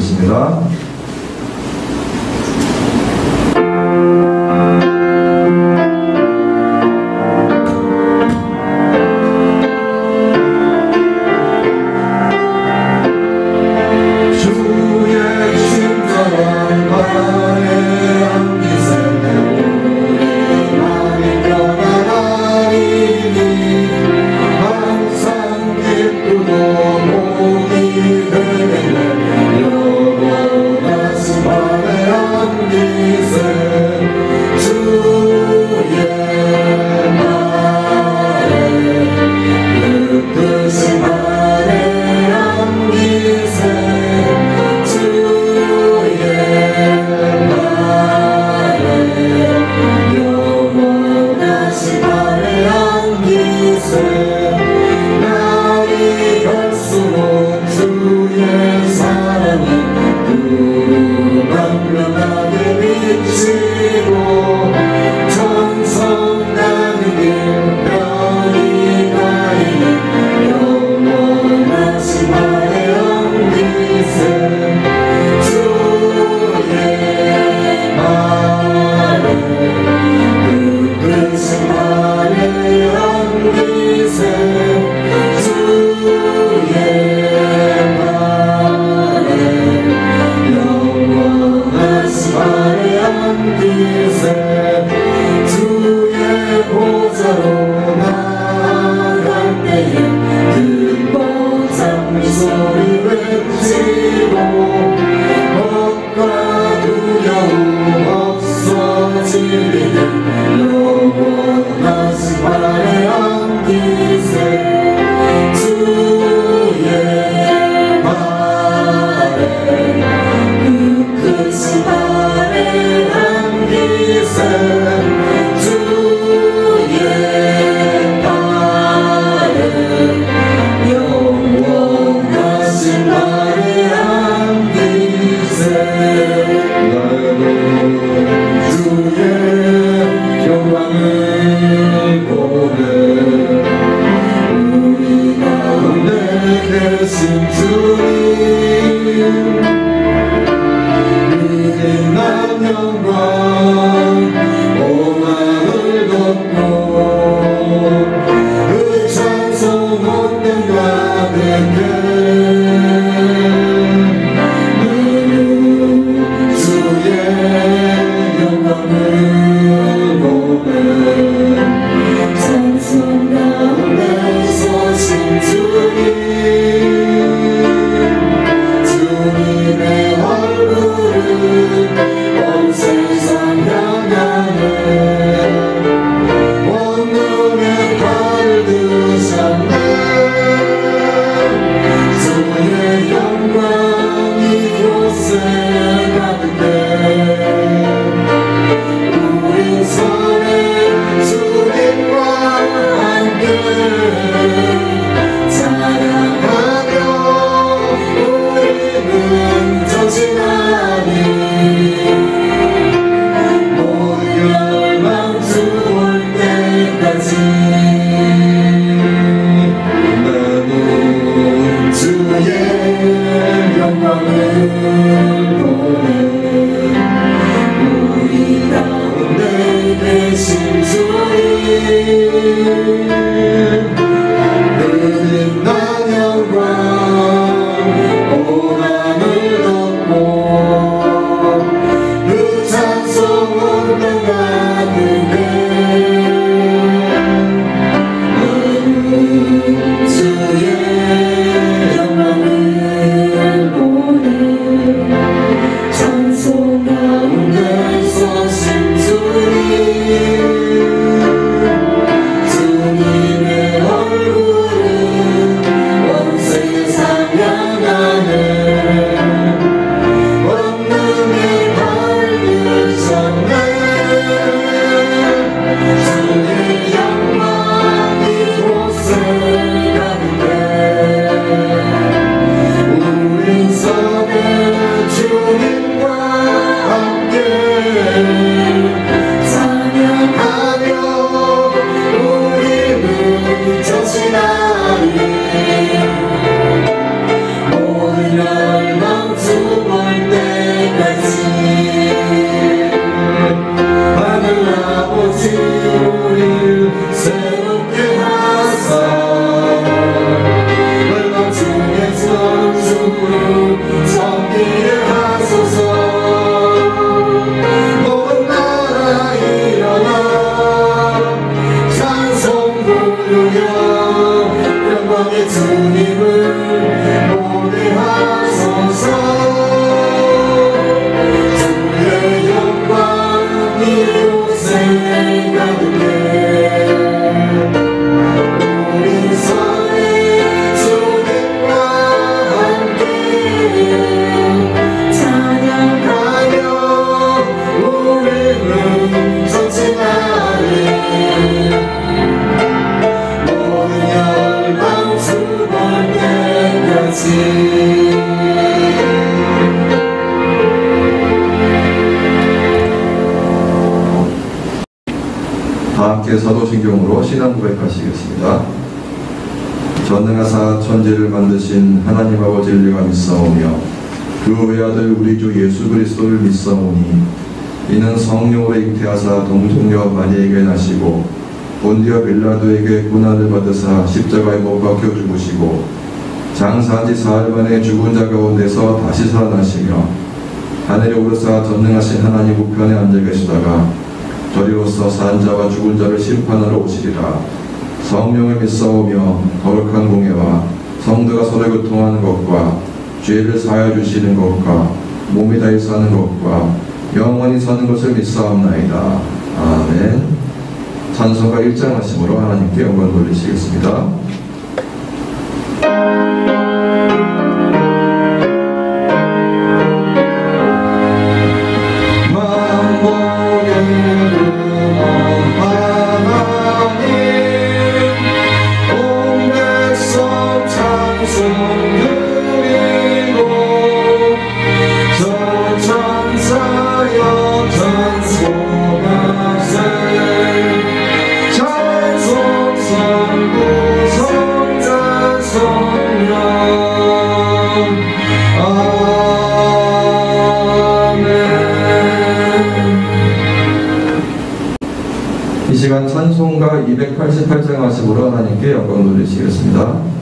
부탁드리겠습니다. 주님 사도신경으로 신앙 고백하시겠습니다. 전능하사 천지를 만드신 하나님 아버지를 내가 믿사오며 그 외아들 우리 주 예수 그리스도를 믿사오니 이는 성령으로 잉태하사 동정녀 마리아에게 나시고 본디오 빌라도에게 고난을 받으사 십자가에 못 박혀 죽으시고 장사한 지 사흘 만에 죽은 자 가운데서 다시 살아나시며 하늘에 오르사 전능하신 하나님 우편에 앉아 계시다가 저리로서 산 자와 죽은 자를 심판하러 오시리라. 성령을 믿사오며 거룩한 공예와 성도가 서로 교통하는 것과 죄를 사하여 주시는 것과 몸이 다해 사는 것과 영원히 사는 것을 믿사옵나이다. 아멘. 찬송가 1장 하심으로 하나님께 영광 돌리시겠습니다. 이 시간 찬송가 288장 하심으로 하나님께 영광 돌리시겠습니다.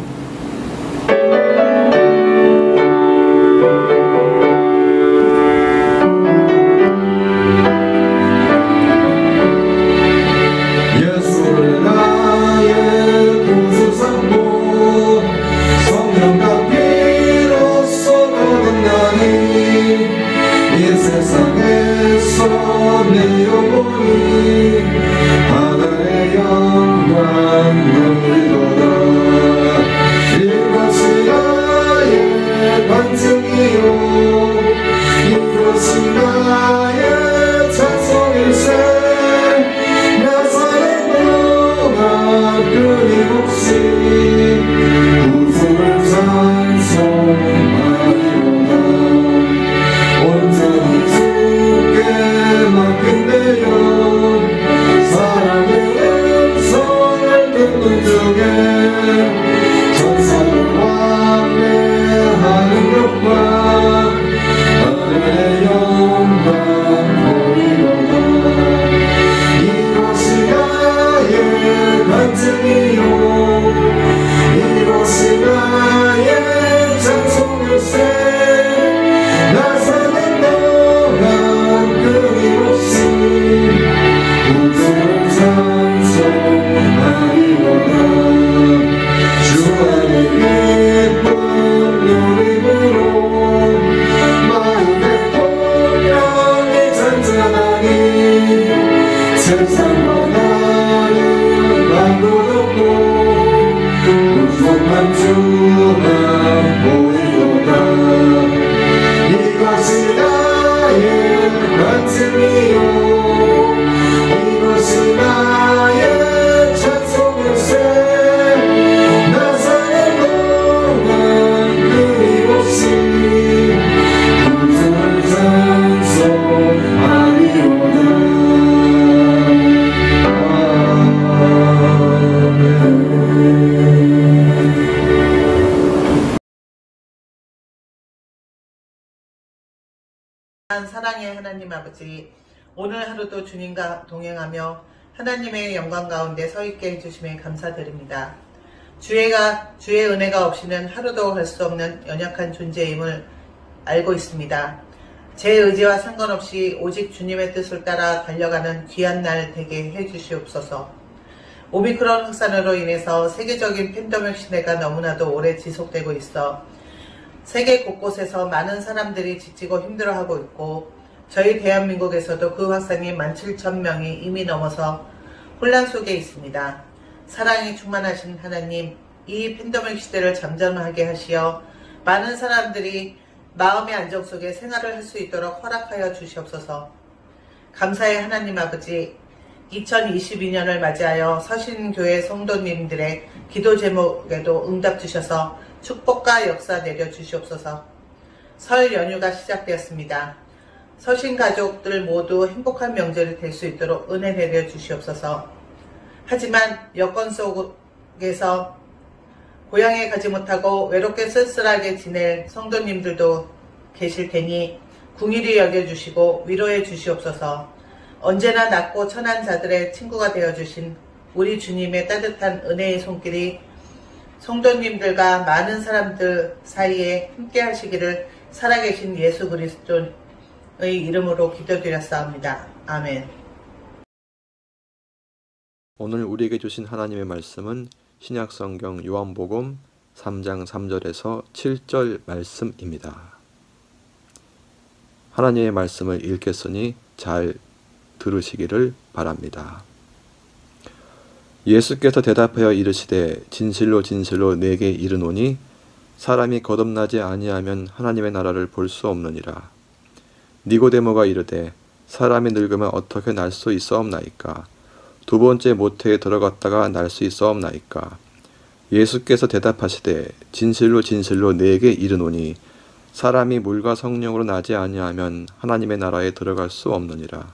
사랑의 하나님 아버지, 오늘 하루도 주님과 동행하며 하나님의 영광 가운데 서 있게 해주심에 감사드립니다. 주의 은혜가 없이는 하루도 갈 수 없는 연약한 존재임을 알고 있습니다. 제 의지와 상관없이 오직 주님의 뜻을 따라 달려가는 귀한 날 되게 해주시옵소서. 오미크론 확산으로 인해서 세계적인 팬데믹 시대가 너무나도 오래 지속되고 있어 세계 곳곳에서 많은 사람들이 지치고 힘들어하고 있고, 저희 대한민국에서도 그 확산이 17,000명이 이미 넘어서 혼란 속에 있습니다. 사랑이 충만하신 하나님, 이 팬데믹 시대를 잠잠하게 하시어 많은 사람들이 마음의 안정 속에 생활을 할 수 있도록 허락하여 주시옵소서. 감사의 하나님 아버지, 2022년을 맞이하여 서신교회 성도님들의 기도 제목에도 응답 주셔서 축복과 역사 내려 주시옵소서. 설 연휴가 시작되었습니다. 서신 가족들 모두 행복한 명절이 될 수 있도록 은혜 내려 주시옵소서. 하지만 여건 속에서 고향에 가지 못하고 외롭게 쓸쓸하게 지낼 성도님들도 계실 테니 궁일이 여겨주시고 위로해 주시옵소서. 언제나 낮고 천한 자들의 친구가 되어주신 우리 주님의 따뜻한 은혜의 손길이 성도님들과 많은 사람들 사이에 함께 하시기를 살아계신 예수 그리스도의 이름으로 기도드렸사옵니다. 아멘. 오늘 우리에게 주신 하나님의 말씀은 신약성경 요한복음 3장 3절에서 7절 말씀입니다. 하나님의 말씀을 읽겠으니 잘 들으시기를 바랍니다. 예수께서 대답하여 이르시되 진실로 진실로 내게 이르노니 사람이 거듭나지 아니하면 하나님의 나라를 볼 수 없느니라. 니고데모가 이르되 사람이 늙으면 어떻게 날 수 있사옵나이까? 두 번째 모태에 들어갔다가 날 수 있사옵나이까? 예수께서 대답하시되 진실로 진실로 내게 이르노니 사람이 물과 성령으로 나지 아니하면 하나님의 나라에 들어갈 수 없느니라.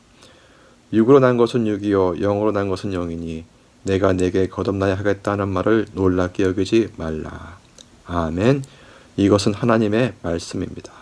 육으로 난 것은 육이요 영으로 난 것은 영이니 내가 내게 거듭나야 하겠다는 말을 놀랍게 여기지 말라. 아멘. 이것은 하나님의 말씀입니다.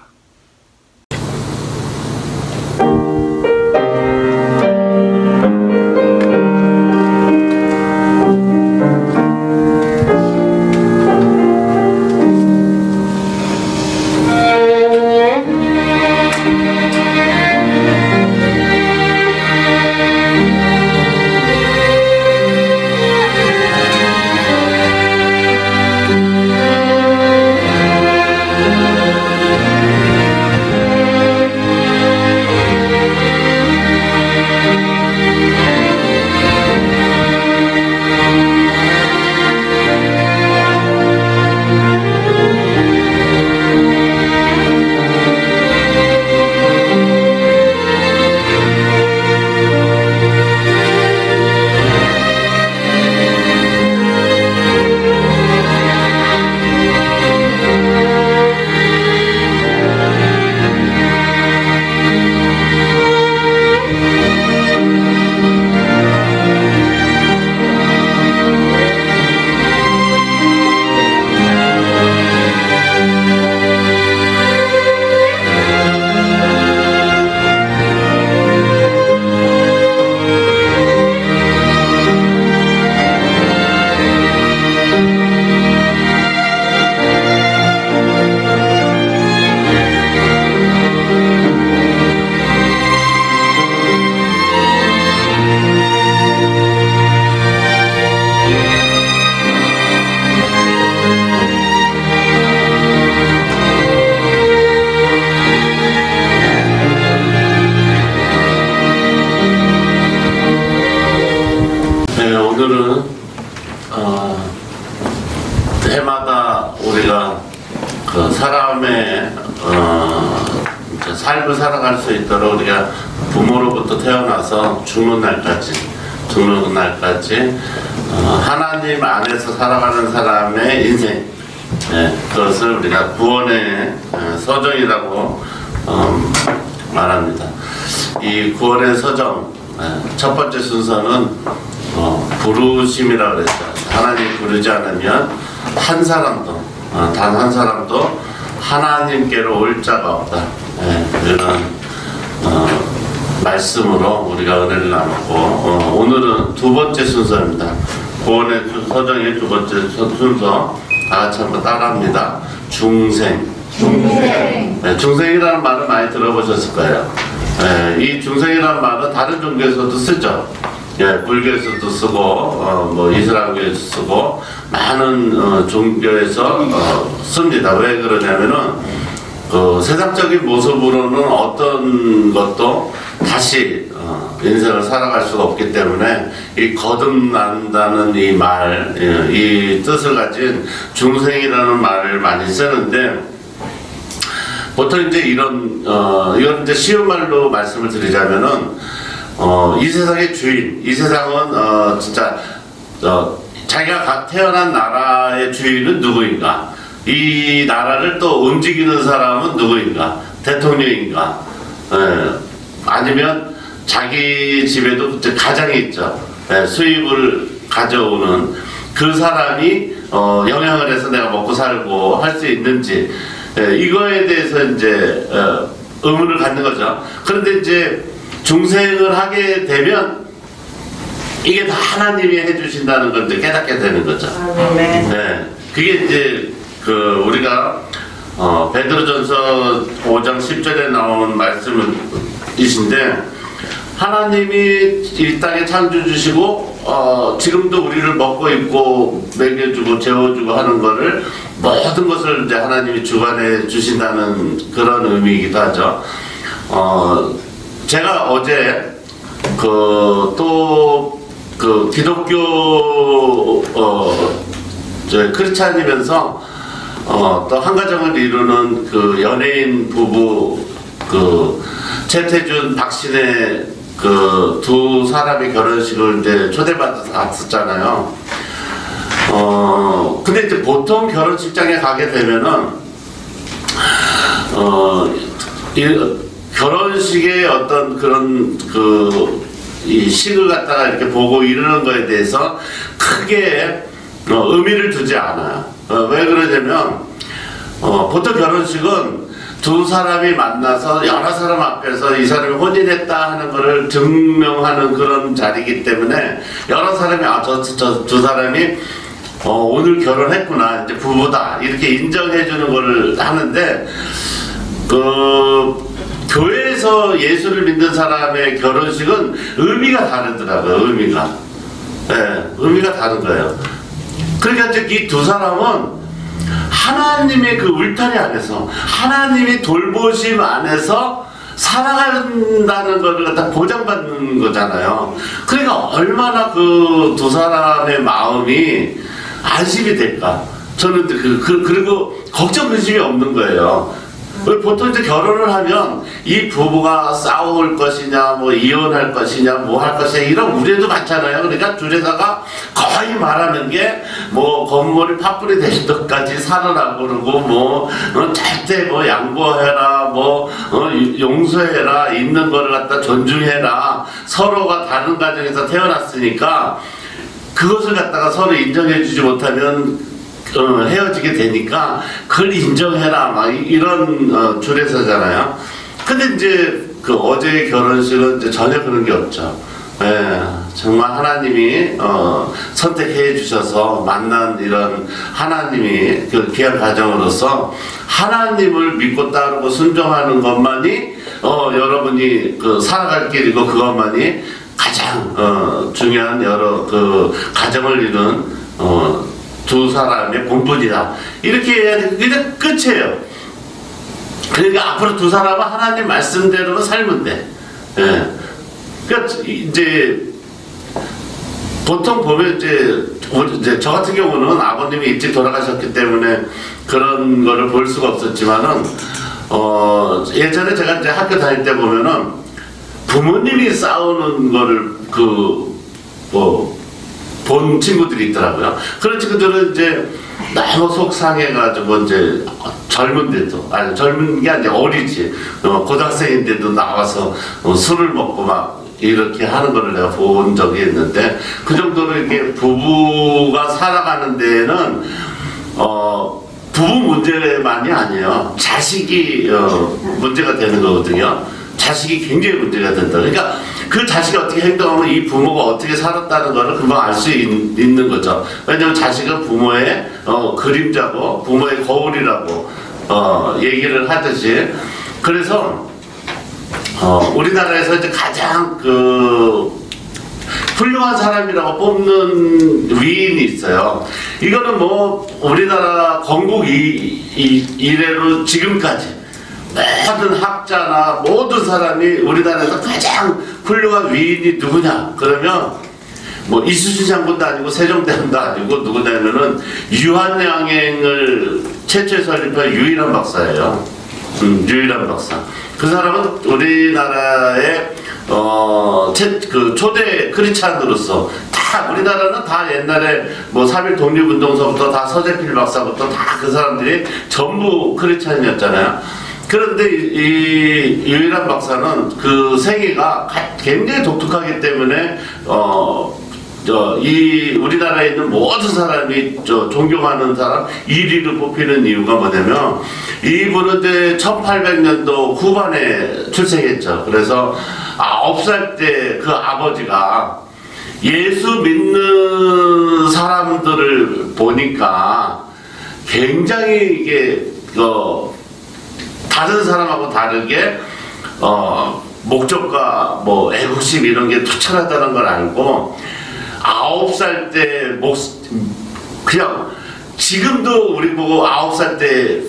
오늘은 해마다 우리가 그 사람의 삶을 살아갈 수 있도록 우리가 부모로부터 태어나서 죽는 날까지 하나님 안에서 살아가는 사람의 인생, 그것을 우리가 구원의 서정이라고 말합니다. 이 구원의 서정, 첫 번째 순서는 부르심이라고 그랬어요. 하나님 부르지 않으면 한 사람도, 단 한 사람도 하나님께로 올 자가 없다. 이런 말씀으로 우리가 은혜를 나누고 오늘은 두 번째 순서입니다. 구원의 서정의 두 번째 순서 다 같이 한번 따라합니다. 중생. 네, 중생이라는 말을 많이 들어보셨을 거예요. 네, 이 중생이라는 말은 다른 종교에서도 쓰죠. 예, 불교에서도 쓰고 뭐 이슬람교에서 쓰고 많은 종교에서 씁니다. 왜 그러냐면은 그 세상적인 모습으로는 어떤 것도 다시 인생을 살아갈 수가 없기 때문에 이 거듭난다는 이 말, 이 뜻을 가진 중생이라는 말을 많이 쓰는데 보통 이제 이건 이제 쉬운 말로 말씀을 드리자면은 이 세상의 주인, 이 세상은 진짜 자기가 태어난 나라의 주인은 누구인가? 이 나라를 또 움직이는 사람은 누구인가? 대통령인가? 아니면 자기 집에도 가장이 있죠. 수입을 가져오는 그 사람이 영향을 해서 내가 먹고 살고 할 수 있는지 이거에 대해서 이제 의문을 갖는 거죠. 그런데 이제 중생을 하게 되면 이게 다 하나님이 해주신다는 걸 이제 깨닫게 되는 거죠. 네, 그게 이제 우리가 베드로전서 5장 10절에 나온 말씀이신데 하나님이 이 땅에 창조 주시고 지금도 우리를 먹고 입고 먹여주고 재워주고 하는 거를 모든 것을 이제 하나님이 주관해 주신다는 그런 의미이기도 하죠. 제가 어제 기독교 크리스찬이면서 또 한 가정을 이루는 그 연예인 부부 최태준, 박신혜 두 사람의 결혼식을 이제 초대받아서 갔었잖아요. 근데 이제 보통 결혼식장에 가게 되면은 결혼식의 어떤 그런 이 식을 갖다가 이렇게 보고 이러는 거에 대해서 크게 의미를 두지 않아요. 왜 그러냐면 보통 결혼식은 두 사람이 만나서 여러 사람 앞에서 이 사람이 혼인했다 하는 거를 증명하는 그런 자리이기 때문에 여러 사람이 저 두 사람이 오늘 결혼했구나, 이제 부부다 이렇게 인정해주는 거를 하는데 교회에서 예수를 믿는 사람의 결혼식은 의미가 다르더라고요. 의미가 다른 거예요. 그러니까 이제 이 두 사람은 하나님의 그 울타리 안에서 하나님이 돌보심 안에서 살아간다는 것을 갖다 보장받는 거잖아요. 그러니까 얼마나 그 두 사람의 마음이 안심이 될까. 저는 그리고 걱정 근심이 없는 거예요. 보통 이제 결혼을 하면 이 부부가 싸울 것이냐, 뭐 이혼할 것이냐, 뭐 할 것이냐 이런 우려도 많잖아요. 그러니까 둘에다가 거의 말하는 게 뭐 건물이 파뿌리 될 것까지 살아라고 그러고 뭐 절대 뭐 양보해라, 뭐 용서해라, 있는 거를 갖다 존중해라. 서로가 다른 가정에서 태어났으니까 그것을 갖다가 서로 인정해주지 못하면 헤어지게 되니까 그걸 인정해라 막 이런 줄에서잖아요. 근데 이제 어제의 결혼식은 이제 전혀 그런 게 없죠. 정말 하나님이 선택해 주셔서 만난 이런 하나님이 그 귀한 가정으로서 하나님을 믿고 따르고 순종하는 것만이 여러분이 살아갈 길이고 그것만이 가장 중요한 여러 가정을 이룬 두 사람의 본분이다. 이렇게 해야 돼. 그게 끝이에요. 그러니까 앞으로 두 사람은 하나님 말씀대로만 살면 돼. 그러니까 이제 보통 보면 이제 저 같은 경우는 아버님이 일찍 돌아가셨기 때문에 그런 거를 볼 수가 없었지만은 예전에 제가 이제 학교 다닐 때 보면은 부모님이 싸우는 거를 본 친구들이 있더라고요. 그런 친구들은 이제 너무 속상해가지고 이제 젊은데도, 아니 젊은 게 아니라 어리지, 고등학생인데도 나와서 술을 먹고 막 이렇게 하는 거를 내가 본 적이 있는데, 그 정도로 이렇게 부부가 살아가는 데에는 부부 문제만이 아니에요. 자식이 문제가 되는 거거든요. 자식이 굉장히 문제가 된다. 그러니까 그 자식이 어떻게 행동하면 이 부모가 어떻게 살았다는 거를 금방 알 수 있는 거죠. 왜냐하면 자식은 부모의 그림자고 부모의 거울이라고 얘기를 하듯이. 그래서 우리나라에서 이제 가장 훌륭한 사람이라고 뽑는 위인이 있어요. 이거는 뭐 우리나라 건국 이래로 지금까지 모든 학자나 모든 사람이 우리나라에서 가장 훌륭한 위인이 누구냐 그러면 뭐 이순신 장군도 아니고 세종대왕도 아니고 누구냐면은 유한양행을 최초에 설립한 유일한 박사예요. 유일한 박사. 그 사람은 우리나라의 초대 크리스찬으로서 다 우리나라는 다 옛날에 뭐 3.1 독립운동서부터 다 서재필 박사부터 다 그 사람들이 전부 크리스찬이었잖아요. 그런데 이 유일한 박사는 그 생애가 굉장히 독특하기 때문에 이 우리나라에 있는 모든 사람이 존경하는 사람 1위로 뽑히는 이유가 뭐냐면 이분은 이제 1800년도 후반에 출생했죠. 그래서 9살 때 그 아버지가 예수 믿는 사람들을 보니까 굉장히 이게 다른 사람하고 다르게 목적과 뭐 애국심 이런 게 투철하다는 걸 알고 9살 때 그냥 지금도 우리 보고 9살 때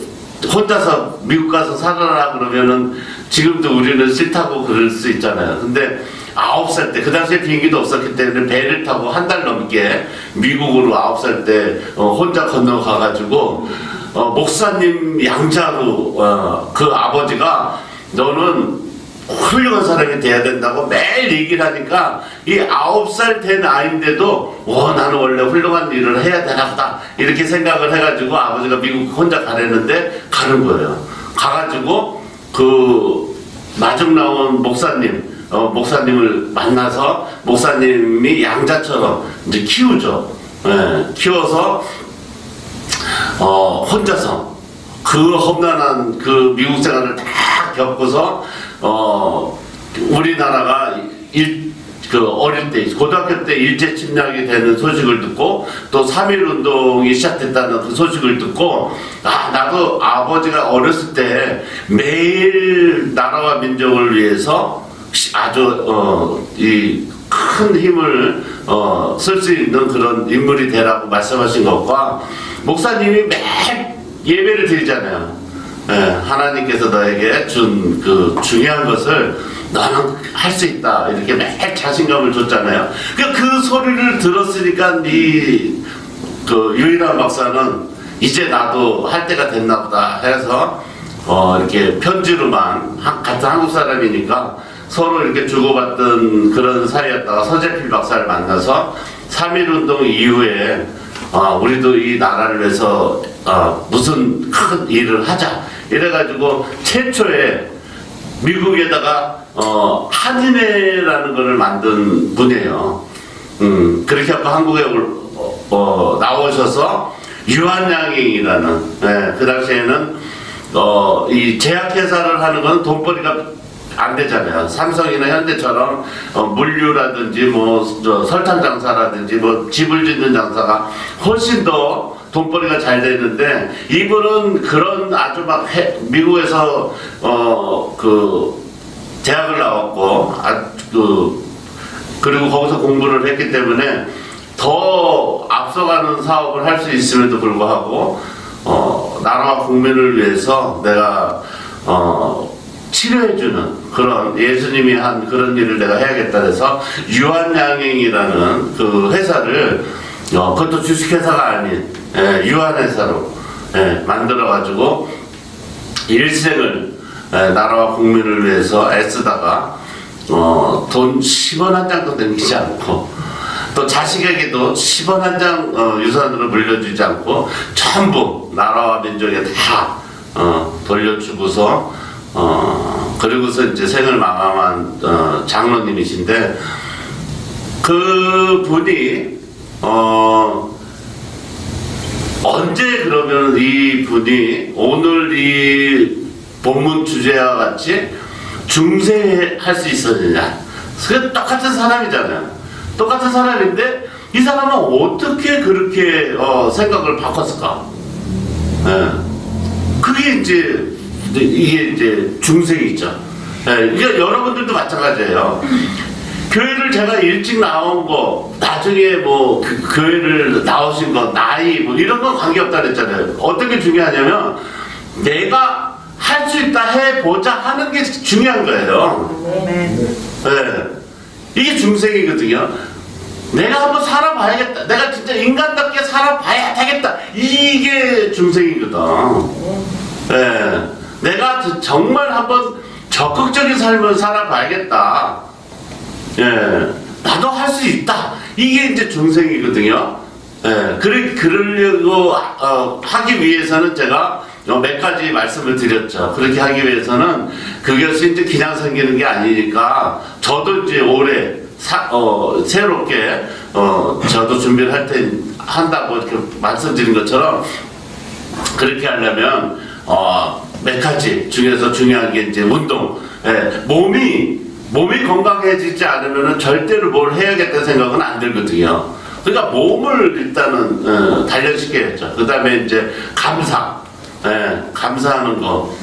혼자서 미국 가서 살아라 그러면은 지금도 우리는 싫다고 그럴 수 있잖아요. 근데 9살 때 그 당시에 비행기도 없었기 때문에 배를 타고 한 달 넘게 미국으로 9살 때 혼자 건너가가지고 목사님 양자로 그 아버지가 너는 훌륭한 사람이 돼야 된다고 매일 얘기를 하니까 이 9살 된 아이인데도 나는 원래 훌륭한 일을 해야 되나 보다 이렇게 생각을 해가지고 아버지가 미국 혼자 가려는데 가는 거예요. 가가지고 그 마중 나온 목사님을 만나서 목사님이 양자처럼 이제 키우죠. 키워서 혼자서 그 험난한 그 미국 생활을 다 겪고서 우리나라가 어릴 때 고등학교 때 일제 침략이 되는 소식을 듣고 또 3.1 운동이 시작됐다는 그 소식을 듣고 나도 아버지가 어렸을 때 매일 나라와 민족을 위해서 아주 이 큰 힘을 쓸 수 있는 그런 인물이 되라고 말씀하신 것과 목사님이 매일 예배를 드리잖아요. 하나님께서 너에게 준 그 중요한 것을 너는 할 수 있다 이렇게 매일 자신감을 줬잖아요. 그 소리를 들었으니까 그 유일한 박사는 이제 나도 할 때가 됐나 보다 해서 이렇게 편지로만 같은 한국 사람이니까 서로 이렇게 주고받던 그런 사이였다가 서재필 박사를 만나서 3.1 운동 이후에 우리도 이 나라를 위해서 무슨 큰 일을 하자 이래가지고 최초에 미국에다가 한인회라는 것을 만든 분이에요. 그렇게 하고 한국에 나오셔서 유한양행이라는 그 당시에는 이 제약회사를 하는 건 돈벌이가 안 되잖아요. 삼성이나 현대처럼 물류라든지 뭐 설탕 장사라든지 뭐 집을 짓는 장사가 훨씬 더 돈벌이가 잘 되는데 이분은 그런 아주 막 미국에서 그 대학을 나왔고 그리고 거기서 공부를 했기 때문에 더 앞서가는 사업을 할 수 있음에도 불구하고 나라와 국민을 위해서 내가 치료해주는 그런 예수님이 한 그런 일을 내가 해야겠다 해서 유한양행이라는 그 회사를 그것도 주식회사가 아닌 유한회사로 만들어가지고 일생을 나라와 국민을 위해서 애쓰다가 돈 10원 한 장도 남기지 않고 또 자식에게도 10원 한 장 유산으로 물려주지 않고 전부 나라와 민족에 다 돌려주고서 그리고서 이제 생을 마감한 장로님이신데 그 분이 언제 그러면 이 분이 오늘 이 본문 주제와 같이 중생할 수 있었느냐. 그 똑같은 사람이잖아요. 똑같은 사람인데 이 사람은 어떻게 그렇게 생각을 바꿨을까? 예. 그게 이게 이제 중생이죠. 예. 이게 여러분들도 마찬가지예요. 교회를 제가 일찍 나온 거, 나중에 뭐 교회를 나오신 거, 나이 뭐 이런 건 관계없다 그랬잖아요. 어떤 게 중요하냐면 내가 할 수 있다 해보자 하는 게 중요한 거예요. 네. 이게 중생이거든요. 내가 한번 살아봐야겠다. 내가 진짜 인간답게 살아봐야 되겠다. 이게 중생이거든. 네. 내가 정말 한번 적극적인 삶을 살아봐야겠다. 예, 나도 할 수 있다. 이게 이제 중생이거든요. 예, 그러려고 하기 위해서는 제가 몇 가지 말씀을 드렸죠. 그렇게 하기 위해서는 그것이 이제 그냥 생기는 게 아니니까 저도 이제 올해 새롭게 저도 준비를 한다고 이렇게 말씀드린 것처럼 그렇게 하려면 몇 가지 중에서 중요한 게 이제 운동. 예, 몸이 건강해지지 않으면 절대로 뭘 해야겠다는 생각은 안 들거든요. 그러니까 몸을 일단은 단련시켜야죠. 그 다음에 이제 감사하는 거.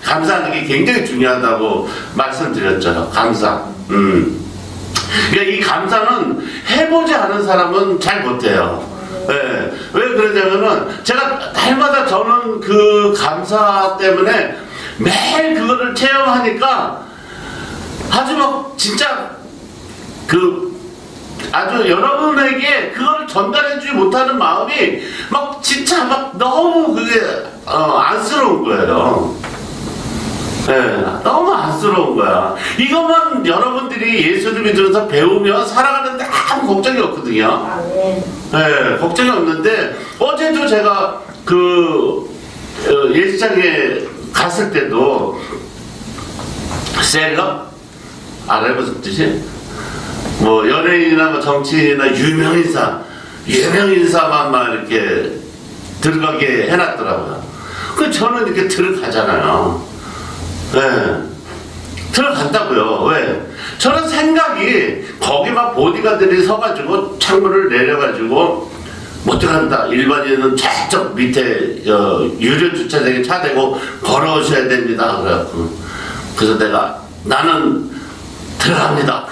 감사하는 게 굉장히 중요하다고 말씀드렸죠. 감사. 그러니까 이 감사는 해보지 않은 사람은 잘 못해요. 예. 왜 그러냐면은 제가 날마다 저는 그 감사 때문에 매일 그거를 체험하니까 아주 막 진짜 아주 여러분에게 그걸 전달해주지 못하는 마음이 막 진짜 막 너무 그게 안쓰러운 거예요. 네, 너무 안쓰러운 거야. 이것만 여러분들이 예수를 믿으면서 배우면 살아가는데 아무 걱정이 없거든요. 네, 걱정이 없는데 어제도 제가 예식장에 갔을 때도 셀럽 알아요? 무슨 뜻이? 뭐 연예인이나 뭐 정치인이나 유명인사만 막 이렇게 들어가게 해놨더라고요. 그 저는 이렇게 들어가잖아요. 네. 들어간다고요. 왜? 저는 생각이 거기 막 보디가들이 서가지고 창문을 내려가지고 못 들어간다. 일반인은 저쪽 밑에 유료 주차장에 차 대고 걸어오셔야 됩니다. 그래서 나는 들어갑니다.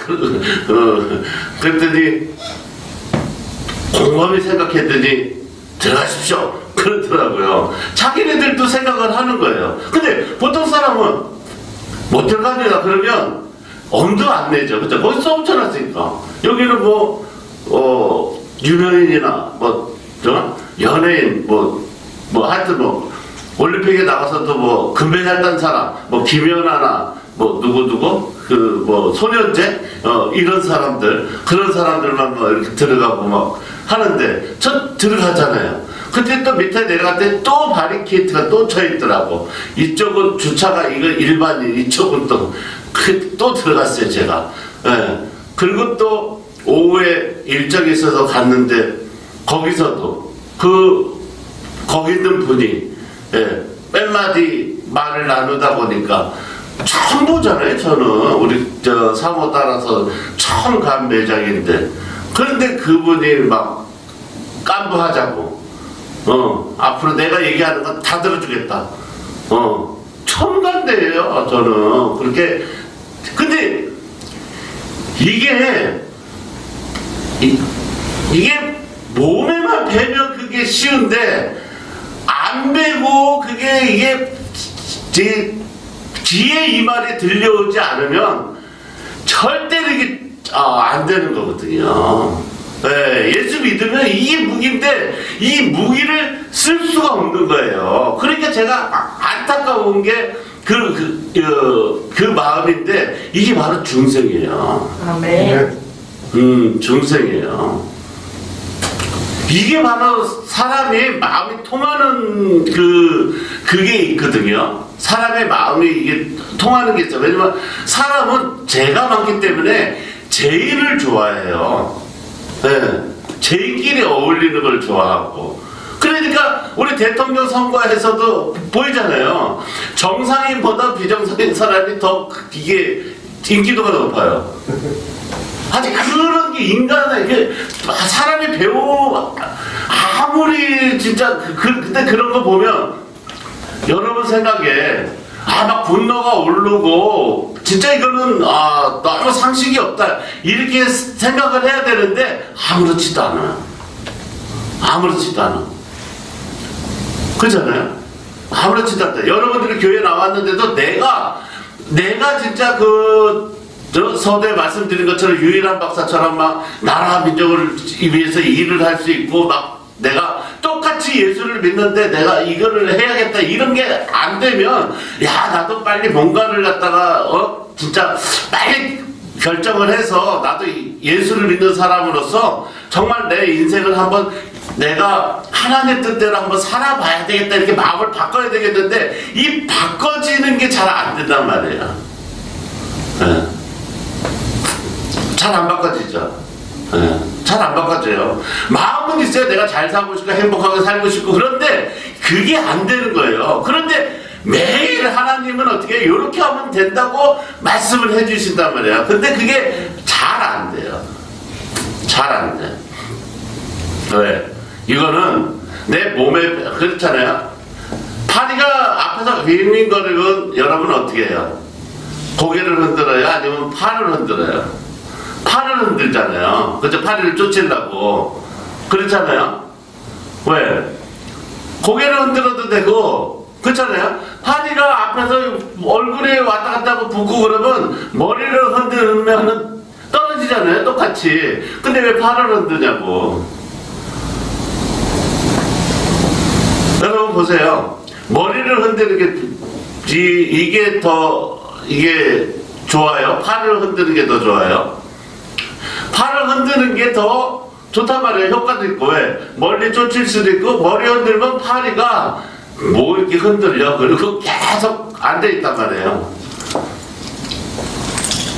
그랬더니 곰곰이 생각했더니 들어가십시오. 그러더라고요. 자기네들도 생각을 하는 거예요. 근데 보통 사람은 못 들어갑니다. 그러면 엄두 안 내죠. 그죠? 거기 써붙여놨으니까. 여기는 유명인이나 연예인 하여튼 올림픽에 나가서도 금메달 딴 사람 김연아나 누구 소년제 이런 사람들 그런 사람들만 이렇게 들어가고 하는데 저 들어가잖아요. 근데 또 밑에 내려갈 때 또 바리케이트가 또 쳐 있더라고. 이쪽은 주차가 이거 일반인, 이쪽은 또 들어갔어요 제가. 예. 그리고 또 오후에 일정이 있어서 갔는데 거기서도 거기 있는 분이 몇 마디 말을 나누다 보니까 처음 보잖아요. 저는 우리 사모 따라서 처음 간 매장인데 그런데 그분이 막 깐부하자고 앞으로 내가 얘기하는 건 다 들어주겠다. 처음 간대요. 저는 그렇게. 근데 이게 몸에만 배면 그게 쉬운데 안 배고 이게 귀에 이 말이 들려오지 않으면 절대로 이게 안 되는 거거든요. 네, 예수 믿으면 이게 무기인데 이 무기를 쓸 수가 없는 거예요. 그러니까 제가 안타까운 게 그 마음인데 이게 바로 중생이에요. 아멘. 중생이에요. 이게 바로 사람의 마음이 통하는 그게 있거든요. 사람의 마음이 이게 통하는 게 있어요. 왜냐면 사람은 죄가 많기 때문에 죄인을 좋아해요. 네. 죄인끼리 어울리는 걸 좋아하고 그러니까 우리 대통령 선거에서도 보이잖아요. 정상인보다 비정상인 사람이 더 이게 인기도가 높아요. 아니 그런 게 인간은 이게 사람이 아무리 진짜 근데 그런 거 보면 여러분 생각에 막 분노가 오르고 진짜 이거는 너무 상식이 없다 이렇게 생각을 해야 되는데 아무렇지도 않아요. 아무렇지도 않아. 그렇잖아요. 아무렇지도 않다. 여러분들이 교회 나왔는데도 내가 진짜 저 서두에 말씀드린 것처럼 유일한 박사처럼 막 나라 민족을 위해서 일을 할 수 있고 막 내가 똑같이 예수를 믿는데 내가 이거를 해야겠다 이런 게 안 되면 나도 빨리 뭔가를 갖다가 진짜 빨리 결정을 해서 나도 예수를 믿는 사람으로서 정말 내 인생을 한번 내가 하나님의 뜻대로 한번 살아봐야 되겠다 이렇게 마음을 바꿔야 되겠는데 이 바꿔지는 게 잘 안 된단 말이에요. 네. 잘 안 바꿔지죠. 네. 잘 안 바꿔져요. 마음은 있어요. 내가 잘 살고 싶고 행복하게 살고 싶고 그런데 그게 안 되는 거예요. 그런데 매일 하나님은 어떻게 이렇게 하면 된다고 말씀을 해주신단 말이에요. 근데 그게 잘 안 돼요. 잘 안 돼. 왜? 이거는 내 몸에 그렇잖아요. 파리가 앞에서 윙윙거리면 여러분 어떻게 해요? 고개를 흔들어요? 아니면 팔을 흔들어요? 팔을 흔들잖아요. 그죠? 파리를 쫓으려고. 그렇잖아요. 왜? 고개를 흔들어도 되고 그렇잖아요. 파리가 앞에서 얼굴에 왔다 갔다 하고 붓고 그러면 머리를 흔들면 떨어지잖아요. 똑같이. 근데 왜 팔을 흔드냐고. 여러분 보세요. 머리를 흔드는 게 이게 좋아요? 팔을 흔드는 게 더 좋아요? 팔을 흔드는 게 더 좋단 말이에요. 효과도 있고. 왜? 멀리 쫓을 수도 있고 머리 흔들면 파리가 뭐 이렇게 흔들려. 그리고 계속 앉아 있단 말이에요.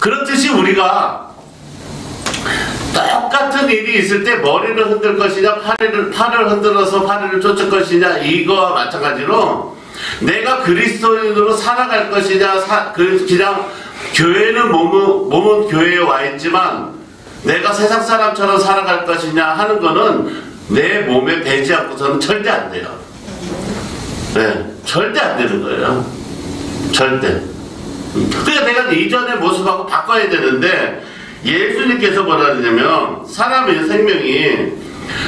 그렇듯이 우리가 똑같은 일이 있을 때 머리를 흔들 것이냐 팔을 흔들어서 파리를 쫓을 것이냐 이거와 마찬가지로 내가 그리스도인으로 살아갈 것이냐 그냥 교회는 몸은 교회에 와 있지만 내가 세상 사람처럼 살아갈 것이냐 하는 거는 내 몸에 배지 않고서는 절대 안 돼요. 네, 절대 안 되는 거예요. 절대. 그러니까 내가 이전의 모습하고 바꿔야 되는데 예수님께서 뭐라 하냐면 사람의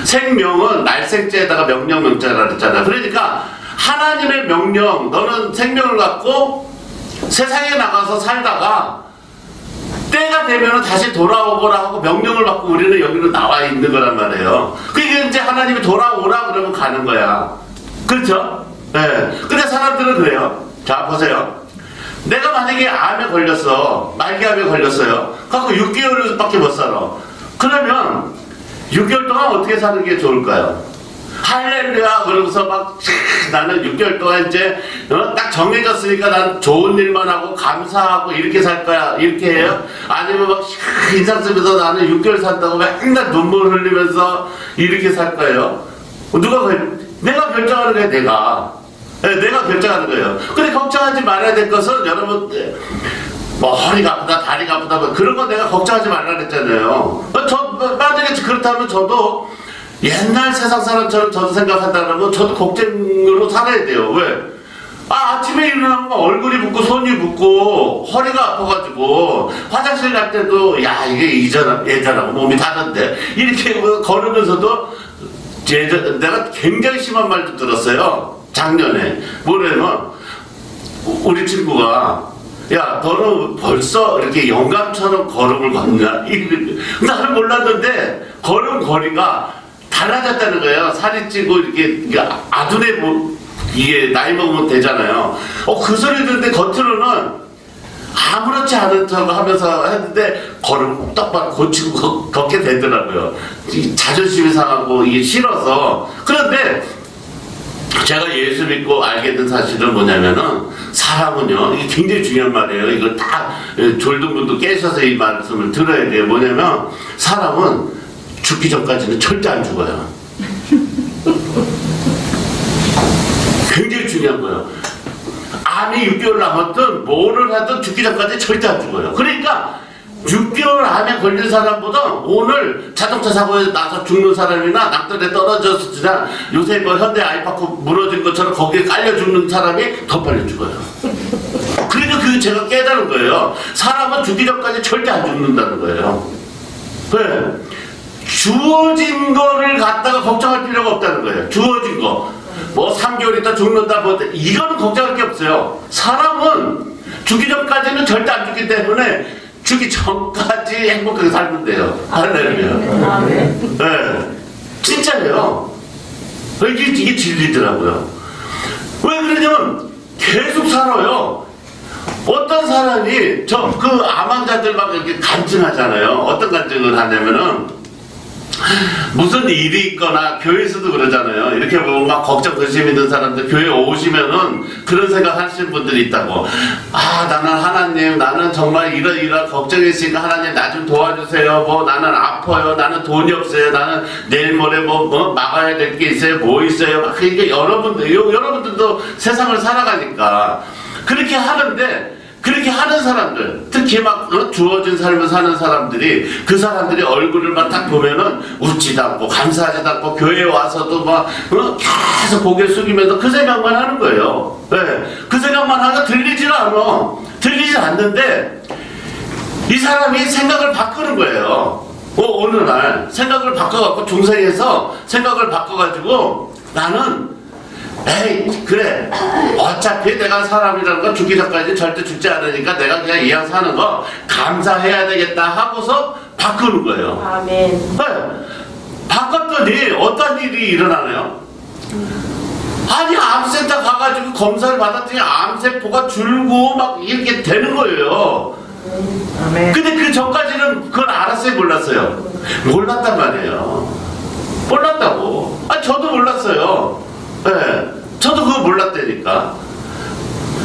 생명은 날생자에다가 명령자라 그랬잖아. 그러니까 하나님의 명령 너는 생명을 갖고 세상에 나가서 살다가 때가 되면 다시 돌아오거라 하고 명령을 받고 우리는 여기로 나와 있는 거란 말이에요. 그게 이제 하나님이 돌아오라 그러면 가는 거야. 그렇죠? 네. 근데 사람들은 그래요. 자 보세요. 내가 만약에 암에 걸렸어. 말기암에 걸렸어요. 갖고 6개월밖에 못 살아. 그러면 6개월 동안 어떻게 사는 게 좋을까요? 할렐루야 그러면서 막 나는 6개월 동안 이제 딱 정해졌으니까 난 좋은 일만 하고 감사하고 이렇게 살 거야 이렇게 해요? 아니면 막 인상 쓰면서 나는 6개월 산다고 맨날 눈물 흘리면서 이렇게 살 거예요? 내가 결정하는 거예요. 내가 결정하는 거예요. 근데 걱정하지 말아야 될 것은 여러분 뭐 허리가 아프다 다리가 아프다 뭐 그런 거 내가 걱정하지 말라 그랬잖아요. 만약에 그렇다면 저도 옛날 세상 사람처럼 저도 생각한다면 저도 걱정으로 살아야 돼요. 왜? 아침에 일어나면 얼굴이 붓고 손이 붓고 허리가 아파가지고 화장실 갈 때도 이게 예전하고 몸이 다른데 이렇게 걸으면서도 내가 굉장히 심한 말도 들었어요. 작년에 뭐냐면 우리 친구가 너는 벌써 이렇게 영감처럼 걸음을 걷냐? 나는 몰랐는데 걸음걸이가 달라졌다는 거예요. 살이 찌고 이렇게 아둔해 이게 나이 먹으면 되잖아요. 그 소리 듣는데 겉으로는 아무렇지 않은 척 하면서 했는데 걸음 똑바로 고치고 걷게 되더라고요. 자존심이 상하고 이게 싫어서. 그런데 제가 예수 믿고 알게 된 사실은 뭐냐면은 사람은요 이게 굉장히 중요한 말이에요. 이걸 다 졸든 분도 깨셔서 이 말씀을 들어야 돼요. 뭐냐면 사람은 죽기 전까지는 절대 안 죽어요. 굉장히 중요한 거예요. 암이 6개월 남았든 뭐를 하든 죽기 전까지 절대 안 죽어요. 그러니까 6개월 암에 걸린 사람보다 오늘 자동차 사고에 나서 죽는 사람이나 낙떨에 떨어져서 그냥 요새 뭐 현대 아이파크 무너진 것처럼 거기에 깔려 죽는 사람이 더 빨리 죽어요. 그러니까 그게 제가 깨달은 거예요. 사람은 죽기 전까지 절대 안 죽는다는 거예요. 네. 주어진 거를 갖다가 걱정할 필요가 없다는 거예요. 주어진 거. 뭐 3개월 있다 죽는다 뭐 이거는 걱정할 게 없어요. 사람은 죽기 전까지는 절대 안 죽기 때문에 죽기 전까지 행복하게 살면 돼요. 할렐루야. 네. 진짜예요. 이게 진리더라고요. 왜 그러냐면 계속 살아요. 어떤 사람이 그 암 환자들 막 이렇게 간증하잖아요. 어떤 간증을 하냐면은 무슨 일이 있거나 교회에서도 그러잖아요. 이렇게 보면 막 걱정 근심 있는 사람들 교회 오시면은 그런 생각 하시는 분들이 있다고. 아, 나는 하나님, 나는 정말 이런 걱정이 있으니까 하나님 나 좀 도와주세요. 뭐 나는 아파요. 나는 돈이 없어요. 나는 내일 모레 뭐 막아야 될 게 있어요. 뭐 있어요. 막 그러니까 여러분들도 세상을 살아가니까 그렇게 하는데, 그렇게 하는 사람들, 특히 막 주어진 삶을 사는 사람들이, 그 사람들이 얼굴을 막 딱 보면은 웃지도 않고 감사하지도 않고 교회에 와서도 막 계속 고개 숙이면서 그 생각만 하는 거예요. 네. 그 생각만 하고 들리지 않는데 이 사람이 생각을 바꾸는 거예요. 어느 날 생각을 바꿔갖고 중생에서 생각을 바꿔가지고 나는 에이 그래 어차피 내가 사람이라는 건 죽기 전까지 절대 죽지 않으니까 내가 그냥 이왕 사는 거 감사해야 되겠다 하고서 바꾸는 거예요. 아멘. 네. 바꿨더니 어떤 일이 일어나나요? 아니 암센터 가가지고 검사를 받았더니 암세포가 줄고 막 이렇게 되는 거예요. 아멘. 근데 그 전까지는 그걸 알았어요, 몰랐어요? 몰랐단 말이에요. 몰랐다고. 저도 몰랐어요. 네, 저도 그거 몰랐다니까.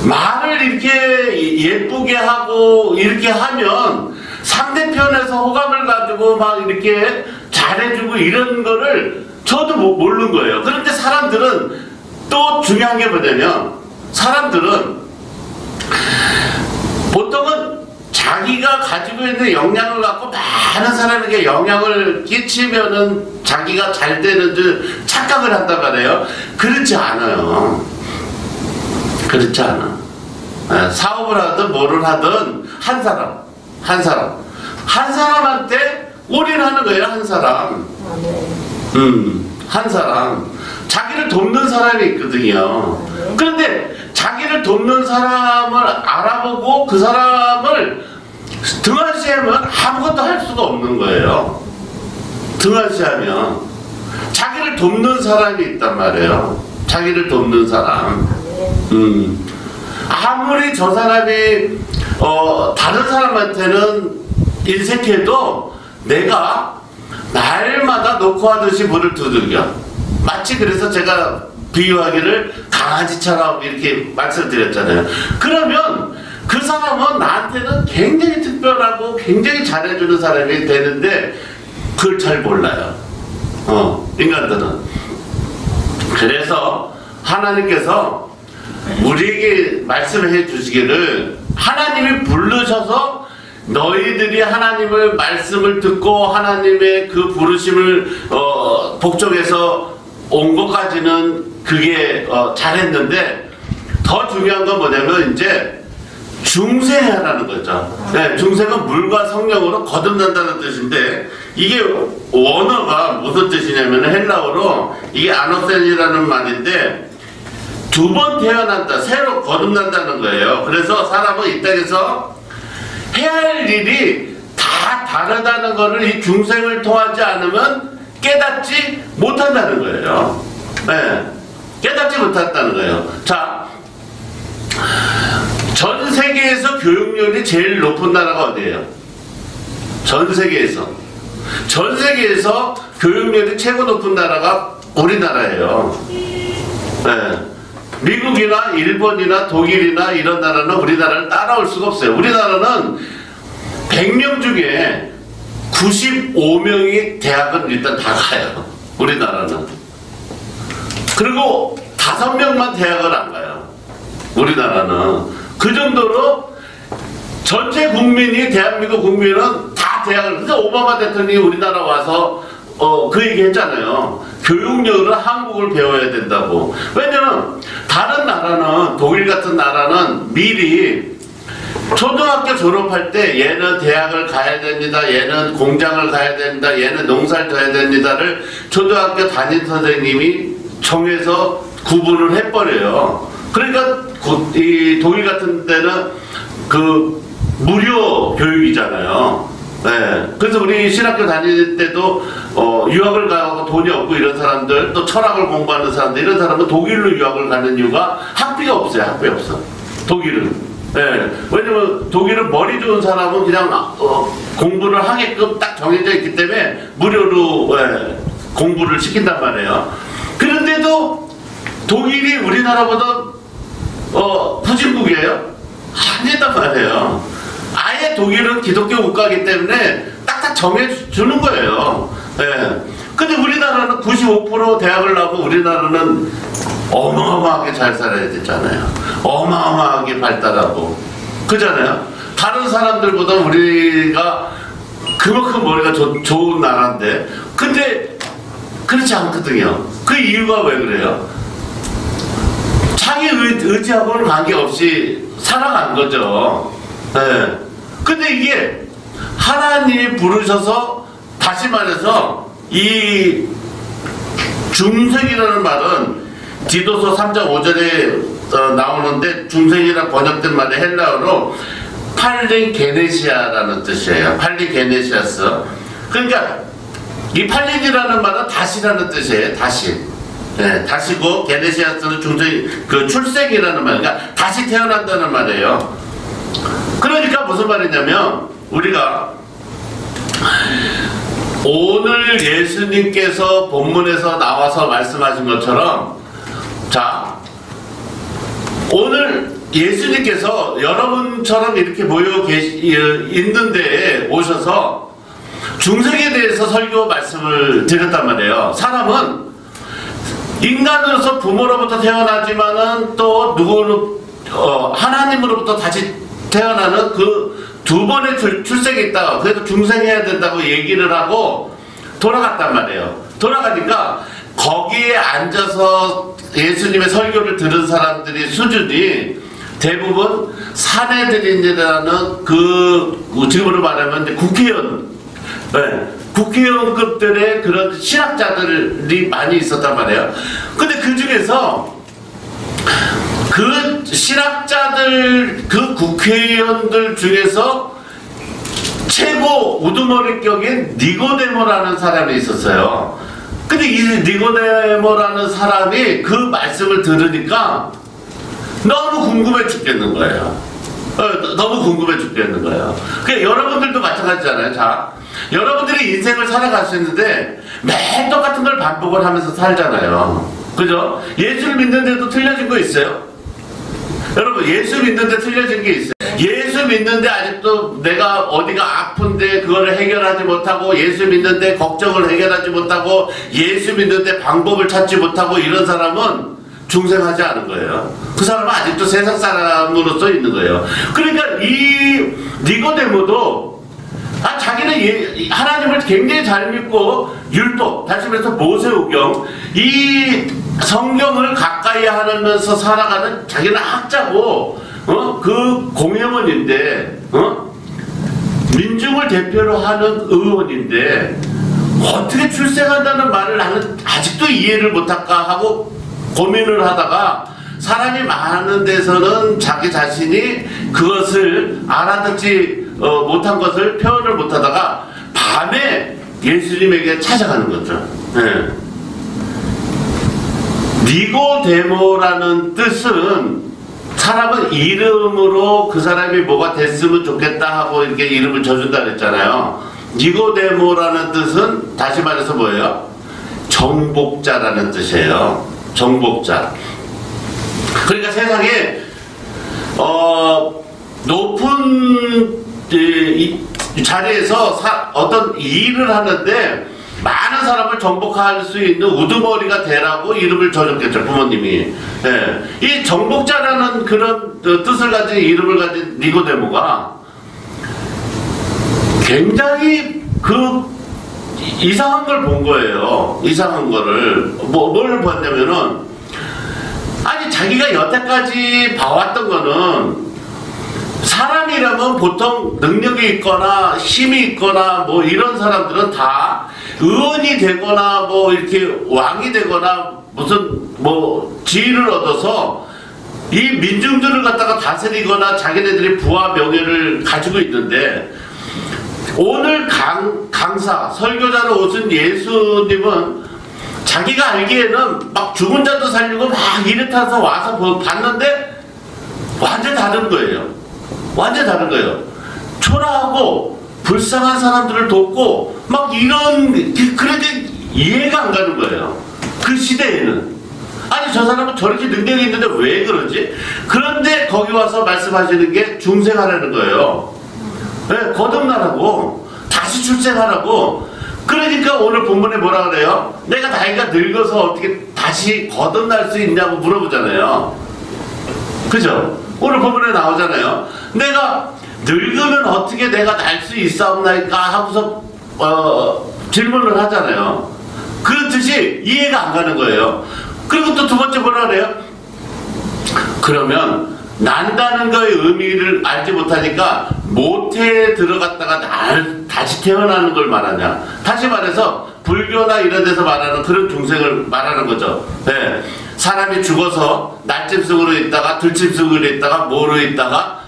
말을 이렇게 예쁘게 하고 이렇게 하면 상대편에서 호감을 가지고 막 이렇게 잘해주고 이런 거를 저도 모르는 거예요. 그런데 사람들은 또 중요한 게 뭐냐면, 사람들은 보통은 자기가 가지고 있는 역량을 갖고 많은 사람에게 영향을 끼치면은 자기가 잘 되는 줄 착각을 한단 말이에요. 그렇지 않아요. 그렇지 않아. 사업을 하든 뭐를 하든 한 사람한테 올인하는 거예요. 한 사람. 한 사람. 자기를 돕는 사람이 있거든요. 그런데 자기를 돕는 사람을 알아보고 그 사람을 등한시하면 아무것도 할 수가 없는 거예요. 등한시하면 자기를 돕는 사람이 있단 말이에요. 자기를 돕는 사람. 아무리 저 사람이 다른 사람한테는 인색해도 내가 날마다 놓고 하듯이 물을 두들겨. 마치 그래서 제가 비유하기를 강아지처럼 이렇게 말씀드렸잖아요. 그러면 그 사람은 나한테는 굉장히 특별하고 굉장히 잘해주는 사람이 되는데 그걸 잘 몰라요. 인간들은. 그래서 하나님께서 우리에게 말씀해 주시기를, 하나님이 부르셔서 너희들이 하나님을 말씀을 듣고 하나님의 그 부르심을 복종해서 온 것까지는 그게 잘했는데, 더 중요한 건 뭐냐면 이제 중생하라는 거죠. 네, 중생은 물과 성령으로 거듭난다는 뜻인데, 이게 원어가 무슨 뜻이냐면 헬라어로 이게 아노센이라는 말인데 두 번 태어난다, 새로 거듭난다는 거예요. 그래서 사람은 이 땅에서 해야 할 일이 다 다르다는 것을 이 중생을 통하지 않으면 깨닫지 못한다는 거예요. 네, 깨닫지 못한다는 거예요. 자, 전 세계에서 교육률이 제일 높은 나라가 어디예요? 전 세계에서 교육률이 최고 높은 나라가 우리나라예요. 네. 미국이나 일본이나 독일이나 이런 나라는 우리나라를 따라올 수가 없어요. 우리나라는 100명 중에 95명이 대학은 일단 다 가요. 우리나라는. 그리고 다 5명만 대학을 안 가요. 우리나라는. 그 정도로 전체 국민이, 대한민국 국민은 다 대학을, 그래서 오바마 대통령이 우리나라 와서 그 얘기 했잖아요. 교육력으로 한국을 배워야 된다고. 왜냐면 다른 나라는, 독일 같은 나라는 미리 초등학교 졸업할 때 얘는 대학을 가야 됩니다, 얘는 공장을 가야 됩니다, 얘는 농사를 져야 됩니다를 초등학교 담임 선생님이 정해서 구분을 해버려요. 그러니까 이 독일 같은 데는 그 무료 교육이잖아요. 네. 그래서 우리 신학교 다닐 때도 유학을 가고 돈이 없고 이런 사람들, 또 철학을 공부하는 사람들, 이런 사람은 독일로 유학을 가는 이유가 학비가 없어요. 학비 없어. 독일은. 네. 왜냐면 독일은 머리 좋은 사람은 그냥 공부를 하게끔 딱 정해져 있기 때문에 무료로 공부를 시킨단 말이에요. 그런데도 독일이 우리나라보다 후진국이에요? 아니단 말이에요. 아예 독일은 기독교 국가이기 때문에 딱딱 정해주는 거예요. 예. 근데 우리나라는 95% 대학을 나오고 우리나라는 어마어마하게 잘 살아야 되잖아요. 어마어마하게 발달하고. 그잖아요. 다른 사람들보다 우리가 그만큼 머리가 좋은 나라인데, 근데 그렇지 않거든요. 그 이유가 왜 그래요? 자기 의지하고는 관계없이 살아간 거죠. 네. 근데 이게 하나님이 부르셔서, 다시 말해서 이 중생이라는 말은 디도서 3장 5절에 나오는데, 중생이라 번역된 말이 헬라어로 팔린 게네시아라는 뜻이에요. 팔린 게네시아스. 그러니까 이 팔린이라는 말은 다시라는 뜻이에요. 다시. 네, 다시고, 게네시아스는 중생, 그 출생이라는 말, 그러니까 다시 태어난다는 말이에요. 그러니까 무슨 말이냐면, 우리가 오늘 예수님께서 본문에서 나와서 말씀하신 것처럼, 자, 오늘 예수님께서 여러분처럼 이렇게 모여 있는 데에 오셔서 중생에 대해서 설교 말씀을 드렸단 말이에요. 사람은 인간으로서 부모로부터 태어나지만은 또 하나님으로부터 다시 태어나는 그 두 번의 출생이 있다. 그래서 중생해야 된다고 얘기를 하고 돌아갔단 말이에요. 돌아가니까 거기에 앉아서 예수님의 설교를 들은 사람들이 수준이 대부분 사내들인이라는 지금으로 말하면 국회의원, 네, 국회의원급들의 그런 신학자들이 많이 있었단 말이에요. 근데 그 중에서 그 신학자들, 그 국회의원들 중에서 최고 우두머리격인 니고데모라는 사람이 있었어요. 근데 이 니고데모라는 사람이 그 말씀을 들으니까 너무 궁금해 죽겠는 거예요. 너무 궁금해 죽겠는 거예요. 그러니까 여러분들도 마찬가지잖아요. 자, 여러분들이 인생을 살아가시는데 매일 똑같은 걸 반복을 하면서 살잖아요. 그죠? 예수를 믿는데도 틀려진 거 있어요? 여러분, 예수 믿는데 틀려진 게 있어요. 예수 믿는데 아직도 내가 어디가 아픈데 그거를 해결하지 못하고, 예수 믿는데 걱정을 해결하지 못하고, 예수 믿는데 방법을 찾지 못하고, 이런 사람은 중생하지 않은 거예요. 그 사람은 아직도 세상 사람으로서 있는 거예요. 그러니까 이 니고데모도 자기는 하나님을 굉장히 잘 믿고, 율법, 다시 말해서 모세오경, 이 성경을 가까이 하면서 살아가는, 자기는 학자고 그 공회원인데, 민중을 대표로 하는 의원인데 어떻게 출생한다는 말을 나는 아직도 이해를 못할까 하고 고민을 하다가, 사람이 많은 데서는 자기 자신이 그것을 알아듣지 못한 것을 표현을 못하다가 밤에 예수님에게 찾아가는 거죠. 네. 니고데모라는 뜻은, 사람은 이름으로 그 사람이 뭐가 됐으면 좋겠다 하고 이렇게 이름을 져준다 그랬잖아요. 니고데모라는 뜻은 다시 말해서 뭐예요? 정복자라는 뜻이에요. 정복자. 그러니까 세상에 높은 자리에서 어떤 일을 하는데 많은 사람을 정복할 수 있는 우두머리가 되라고 이름을 줘줬겠죠, 부모님이. 예. 이 정복자라는 그런 뜻을 가진 이름을 가진 니고데모가 굉장히 이상한 걸 본 거예요. 이상한 거를. 뭘 봤냐면은, 아니, 자기가 여태까지 봐왔던 거는 사람이라면 보통 능력이 있거나 힘이 있거나 뭐 이런 사람들은 다 의원이 되거나 뭐 이렇게 왕이 되거나 무슨 뭐 지위를 얻어서 이 민중들을 갖다가 다스리거나 자기네들이 부와 명예를 가지고 있는데, 오늘 강사, 설교자로 오신 예수님은 자기가 알기에는 막 죽은 자도 살리고 막 이래 타서 와서 봤는데 완전 다른 거예요. 완전 다른 거예요. 초라하고 불쌍한 사람들을 돕고 막 이런, 그런데 이해가 안 가는 거예요. 그 시대에는. 아니, 저 사람은 저렇게 능력이 있는데 왜 그러지? 그런데 거기 와서 말씀하시는 게 중생하라는 거예요. 네, 거듭나라고, 다시 출생하라고. 그러니까 오늘 본문에 뭐라 그래요? 내가 나이가 늙어서 어떻게 다시 거듭날 수 있냐고 물어보잖아요. 그죠? 오늘 본문에 나오잖아요. 내가 늙으면 어떻게 내가 날 수 있사옵나이까 하고서 질문을 하잖아요. 그렇듯이 이해가 안 가는 거예요. 그리고 또 두 번째 뭐라 그래요? 그러면 난다는 거의 의미를 알지 못하니까 모태에 들어갔다가 다시 태어나는 걸 말하냐. 다시 말해서 불교나 이런 데서 말하는 그런 중생을 말하는 거죠. 네. 사람이 죽어서 날짐승으로 있다가 들짐승으로 있다가 뭐로 있다가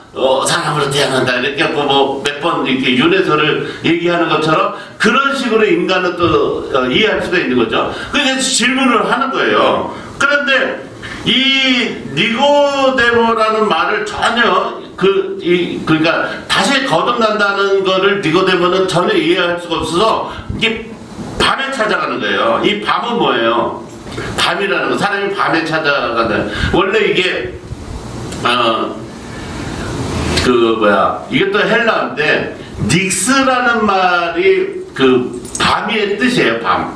사람으로 태어난다 이렇게 뭐 몇 번 이렇게 윤회설을 얘기하는 것처럼 그런 식으로 인간은 또 이해할 수가 있는 거죠. 그래서 질문을 하는 거예요. 그런데 이 니고데모라는 말을 전혀 그러니까 다시 거듭난다는 거를 니고데모는 전혀 이해할 수가 없어서 이게 밤에 찾아가는 거예요. 이 밤은 뭐예요? 밤이라는 거, 사람이 밤에 찾아가는. 원래 이게 이게 또 헬라어인데 닉스라는 말이 그 밤의 뜻이에요. 밤.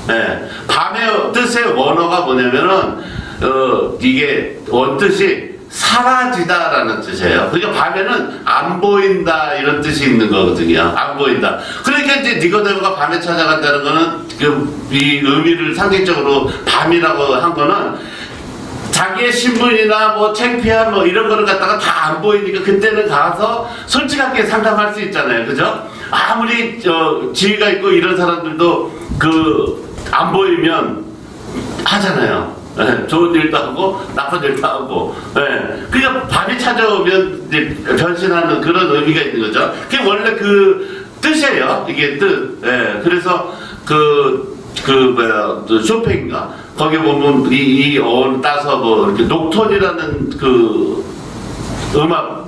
네. 밤의 뜻의 원어가 뭐냐면은 이게 원뜻이 사라지다라는 뜻이에요. 그러니까 밤에는 안 보인다 이런 뜻이 있는 거거든요. 안 보인다. 그러니까 이제 니고데모가 밤에 찾아간다는 거는 이 의미를 상징적으로 밤이라고 한 거는 자기의 신분이나 뭐 창피함 뭐 이런 거를 갖다가 다 안 보이니까 그때는 가서 솔직하게 상담할 수 있잖아요. 그죠? 아무리 지위가 있고 이런 사람들도 안 보이면 하잖아요. 네, 좋은 일도 하고 나쁜 일도 하고. 네. 그러니까 밤이 찾아오면 이제 변신하는 그런 의미가 있는 거죠. 그게 원래 그 뜻이에요. 이게 뜻. 네. 그래서 쇼팽인가 거기 보면 이 어원 따서 뭐 이렇게 녹톤이라는 그 음악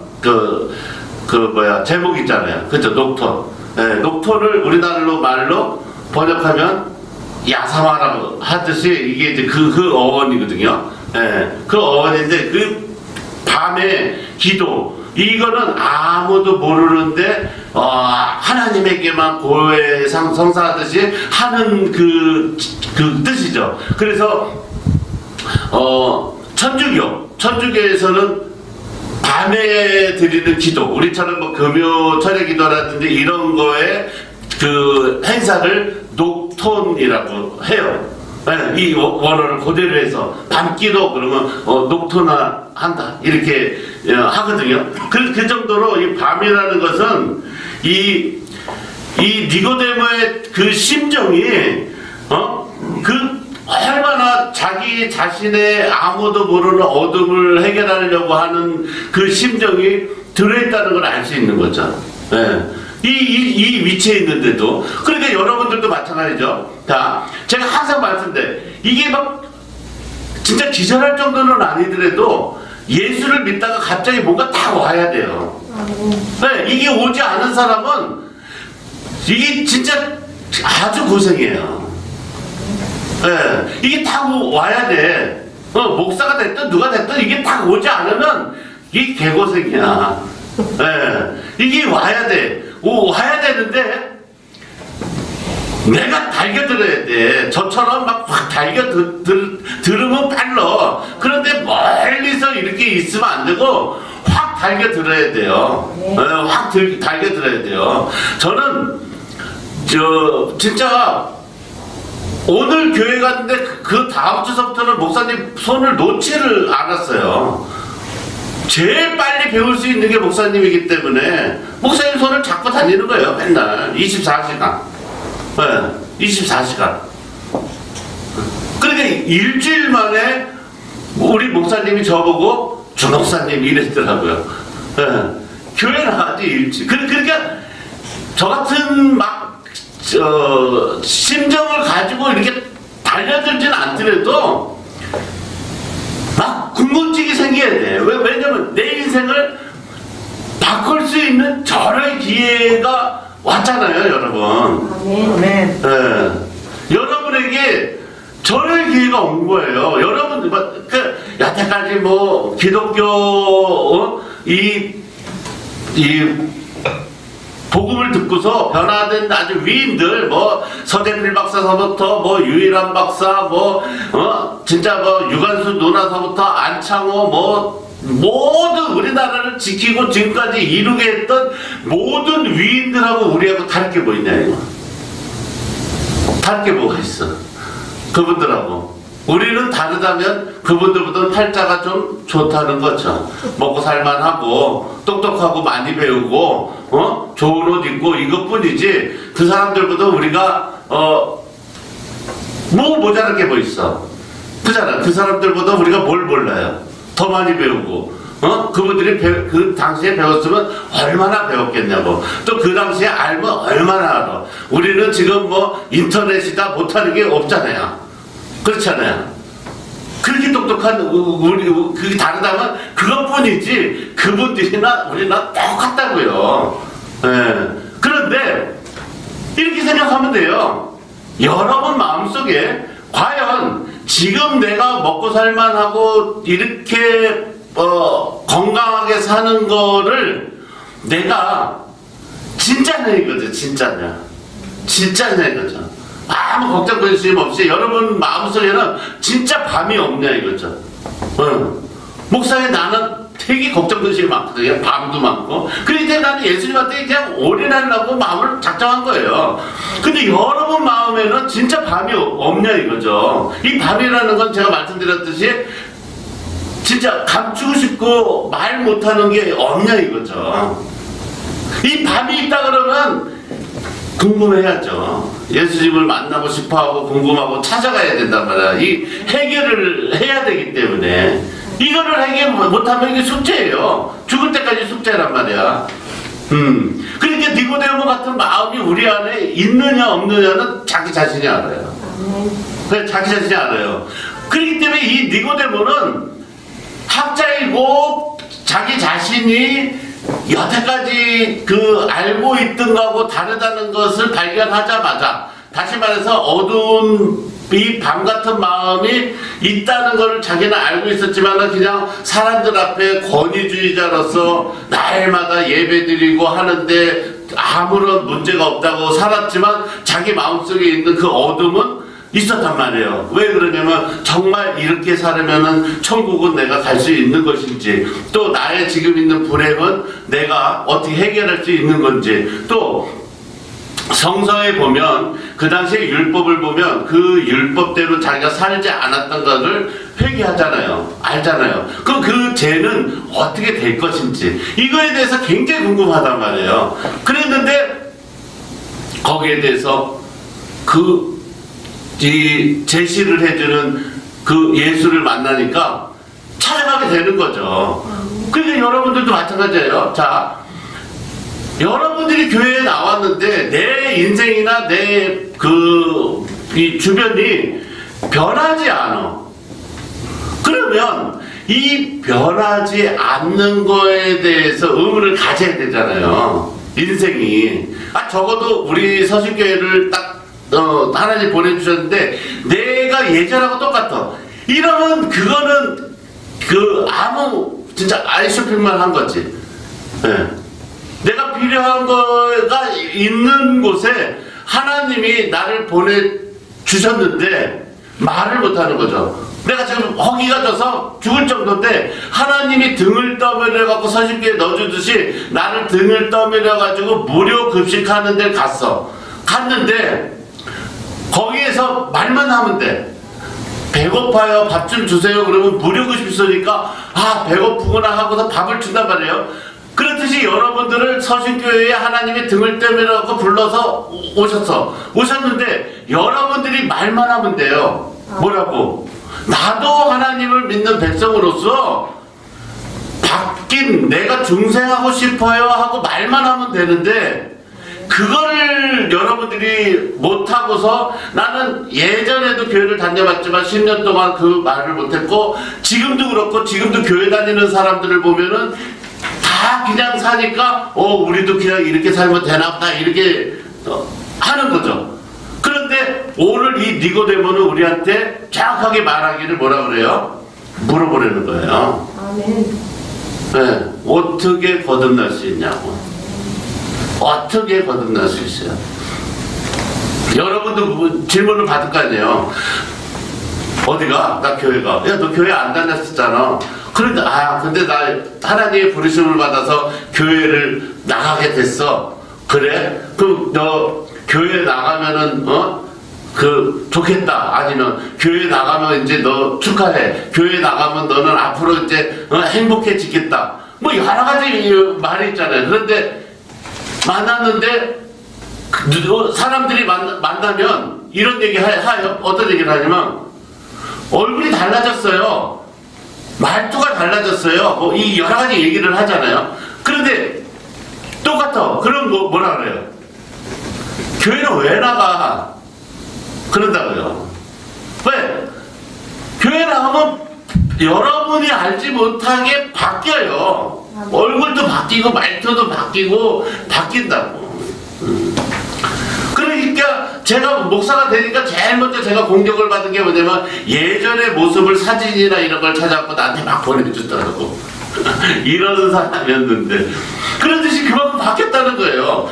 제목 있잖아요. 그죠? 녹톤. 네. 녹톤을 우리나라로 말로 번역하면 야사마라고 하듯이 이게 이제 그 어원이거든요. 예, 그 어원인데 그 밤의 기도 이거는 아무도 모르는데 하나님에게만 고해 성사하듯이 하는 그 뜻이죠. 그래서 천주교에서는 밤에 드리는 기도, 우리처럼 뭐 금요 철의 기도라든지 이런 거에 그 행사를 녹톤이라고 해요. 네, 이 원어를 그대로 해서 밤기도 그러면 녹톤화 한다 이렇게 하거든요. 그 정도로 이 밤이라는 것은 이 니고데모의 그 심정이 얼마나 자기 자신의 아무도 모르는 어둠을 해결하려고 하는 그 심정이 들어있다는 걸 알 수 있는 거죠. 네. 이 위치에 있는데도. 그러니까 여러분들도 마찬가지죠. 자, 제가 항상 말씀드려요. 이게 막 진짜 기절할 정도는 아니더라도 예수를 믿다가 갑자기 뭔가 다 와야 돼요. 네, 이게 오지 않은 사람은 이게 진짜 아주 고생이에요. 네, 이게 다 와야 돼. 목사가 됐든 누가 됐든 이게 다 오지 않으면 이게 개고생이야. 네, 이게 와야 돼. 와야 되는데 내가 달겨들어야 돼. 저처럼 막 확 들으면 빨라. 그런데 멀리서 이렇게 있으면 안 되고 확 달겨들어야 돼요. 확 달겨들어야 돼요. 저는 진짜 오늘 교회 갔는데 그 다음 주서부터는 목사님 손을 놓지를 않았어요. 제일 빨리 배울 수 있는 게 목사님이기 때문에 목사님 손을 잡고 다니는 거예요. 맨날 24시간. 네, 24시간. 그러니까 일주일 만에 우리 목사님이 저보고 주목사님 이랬더라고요. 네, 교회 나가지 일주일. 그러니까 저 같은 막 심정을 가지고 이렇게 달려들지는 않더라도 막 궁금증이 생겨야 돼. 왜냐면 내 인생을 바꿀 수 있는 저런 기회가 왔잖아요, 여러분. 아멘. 네. 여러분에게 저런 기회가 온 거예요. 여러분, 여태까지 뭐 기독교 이 복음을 듣고서 변화된 아주 위인들, 뭐 서대필 박사서부터 뭐 유일한 박사, 진짜 유관수 누나서부터 안창호, 모든 우리나라를 지키고 지금까지 이루게 했던 모든 위인들하고 우리하고 다를 게 뭐 있냐 이거. 다를 게 뭐가 있어. 그분들하고. 우리는 다르다면 그분들보다는 팔자가 좀 좋다는 거죠. 먹고 살만하고 똑똑하고 많이 배우고 좋은 옷 입고 이것뿐이지 그 사람들보다 우리가 뭐 모자랄 게 뭐 있어. 그잖아. 그 사람들보다 우리가 뭘 몰라요. 더 많이 배우고 그분들이 그 당시에 배웠으면 얼마나 배웠겠냐고. 또 그 당시에 알면 얼마나 알아. 우리는 지금 뭐 인터넷이다 못하는 게 없잖아요. 그렇잖아요. 그렇게 똑똑한 그게 다르다면 그것뿐이지 그분들이나 우리나 똑같다고요. 네. 그런데 이렇게 생각하면 돼요. 여러분 마음속에 과연 지금 내가 먹고 살만하고 이렇게 건강하게 사는 거를 내가 진짜냐 이거죠. 진짜냐 이거죠. 아무 걱정 근심 없이 여러분 마음속에는 진짜 밤이 없냐 이거죠. 목사님 나는 되게 걱정 근심이 많거든요. 밤도 많고. 그러니까 나는 예수님한테 그냥 올인하려고 마음을 작정한 거예요. 근데 여러분 마음에는 진짜 밤이 없냐 이거죠. 이 밤이라는 건 제가 말씀드렸듯이 진짜 감추고 싶고 말 못하는 게 없냐 이거죠. 이 밤이 있다 그러면 궁금해야죠. 예수님을 만나고 싶어하고 궁금하고 찾아가야 된단 말이야. 이 해결을 해야 되기 때문에 이거를 해결 못하면 이게 숙제예요. 죽을 때까지 숙제란 말이야. 그러니까 니고데모 같은 마음이 우리 안에 있느냐 없느냐는 자기 자신이 알아요. 그래, 자기 자신이 알아요. 그렇기 때문에 이 니고데모는 학자이고 자기 자신이 여태까지 알고 있던 거하고 다르다는 것을 발견하자마자 다시 말해서 어두운 이 밤 같은 마음이 있다는 것을 자기는 알고 있었지만 그냥 사람들 앞에 권위주의자로서 날마다 예배드리고 하는데 아무런 문제가 없다고 살았지만 자기 마음속에 있는 그 어둠은 있었단 말이에요. 왜 그러냐면 정말 이렇게 살으면은 천국은 내가 갈 수 있는 것인지, 또 나의 지금 있는 불행은 내가 어떻게 해결할 수 있는 건지, 또 성서에 보면 그 당시에 율법을 보면 그 율법대로 자기가 살지 않았던 것을 회개하잖아요. 알잖아요. 그럼 그 죄는 어떻게 될 것인지 이거에 대해서 굉장히 궁금하단 말이에요. 그랬는데 거기에 대해서 이 제시를 해주는 그 예수를 만나니까 찾아가게 되는 거죠. 그러니까 여러분들도 마찬가지예요. 자, 여러분들이 교회에 나왔는데 내 인생이나 내 이 주변이 변하지 않아. 그러면 이 변하지 않는 거에 대해서 의문을 가져야 되잖아요. 인생이. 적어도 우리 서신교회를 딱 하나님 보내주셨는데 내가 예전하고 똑같아. 이러면 그거는 아무 진짜 아이쇼핑만 한 거지. 네. 내가 필요한 거가 있는 곳에 하나님이 나를 보내주셨는데 말을 못하는 거죠. 내가 지금 허기가 져서 죽을 정도인데 하나님이 등을 떠밀어 갖고 서신기에 넣어주듯이 나를 등을 떠밀어 가지고 무료 급식하는 데 갔는데 거기에서 말만 하면 돼. 배고파요, 밥 좀 주세요. 그러면 무료 급식 쓰니까 아 배고프구나 하고서 밥을 준단 말이에요. 그렇듯이 여러분들을 서신교회에 하나님이 등을 떠밀어 갖고 불러서 오셨는데 여러분들이 말만 하면 돼요. 뭐라고? 나도 하나님을 믿는 백성으로서 내가 중생하고 싶어요 하고 말만 하면 되는데 그거를 여러분들이 못하고서 나는 예전에도 교회를 다녀봤지만 10년 동안 그 말을 못했고 지금도 그렇고 지금도 교회 다니는 사람들을 보면은 다 그냥 사니까 우리도 그냥 이렇게 살면 되나 보다 이렇게 하는 거죠. 그런데 오늘 이 니고데모는 우리한테 정확하게 말하기를 뭐라 그래요? 물어보려는 거예요. 아멘. 네, 어떻게 거듭날 수 있냐고. 어떻게 거듭날 수 있어요? 여러분도 질문을 받을 거 아니에요. 어디가? 나 교회가. 야, 너 교회 안 다녔었잖아. 그런데 근데 나 하나님의 부르심을 받아서 교회를 나가게 됐어. 그래? 그럼 너 교회 나가면은 좋겠다. 아니면 교회 나가면 이제 너 축하해. 교회 나가면 너는 앞으로 이제 행복해지겠다. 뭐 여러 가지 말이 있잖아요. 그런데 만났는데 사람들이 만나면 이런 얘기 해요. 어떤 얘기를 하냐면 얼굴이 달라졌어요. 말투가 달라졌어요. 뭐 이 여러 가지 얘기를 하잖아요. 그런데 똑같아. 그럼 뭐라 그래요? 교회는 왜 나가? 그런다고요. 왜? 교회 나가면 여러분이 알지 못하게 바뀌어요. 얼굴도 바뀌고 말투도 바뀐다고. 그러니까 제가 목사가 되니까 제일 먼저 제가 공격을 받은 게 뭐냐면 예전의 모습을 사진이나 이런 걸 찾아갖고 나한테 막 보내주더라고. 이런 사람이었는데 그러듯이 그만큼 바뀌었다는 거예요.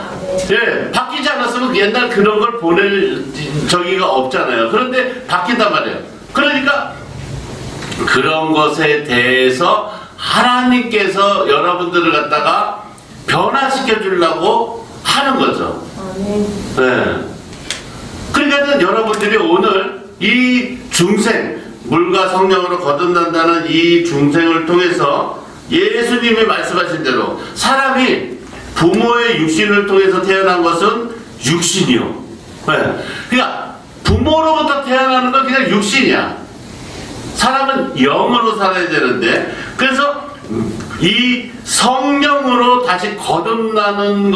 예, 바뀌지 않았으면 옛날 그런 걸 보낼 저기가 없잖아요. 그런데 바뀐단 말이에요. 그러니까 그런 것에 대해서 하나님께서 여러분들을 갖다가 변화시켜 주려고 하는 거죠. 네. 그러니까 여러분들이 오늘 이 중생, 물과 성령으로 거듭난다는 이 중생을 통해서 예수님이 말씀하신 대로 사람이 부모의 육신을 통해서 태어난 것은 육신이요. 네. 그러니까 부모로부터 태어나는 건 그냥 육신이야. 사람은 영으로 살아야 되는데 그래서 이 성령으로 다시 거듭나는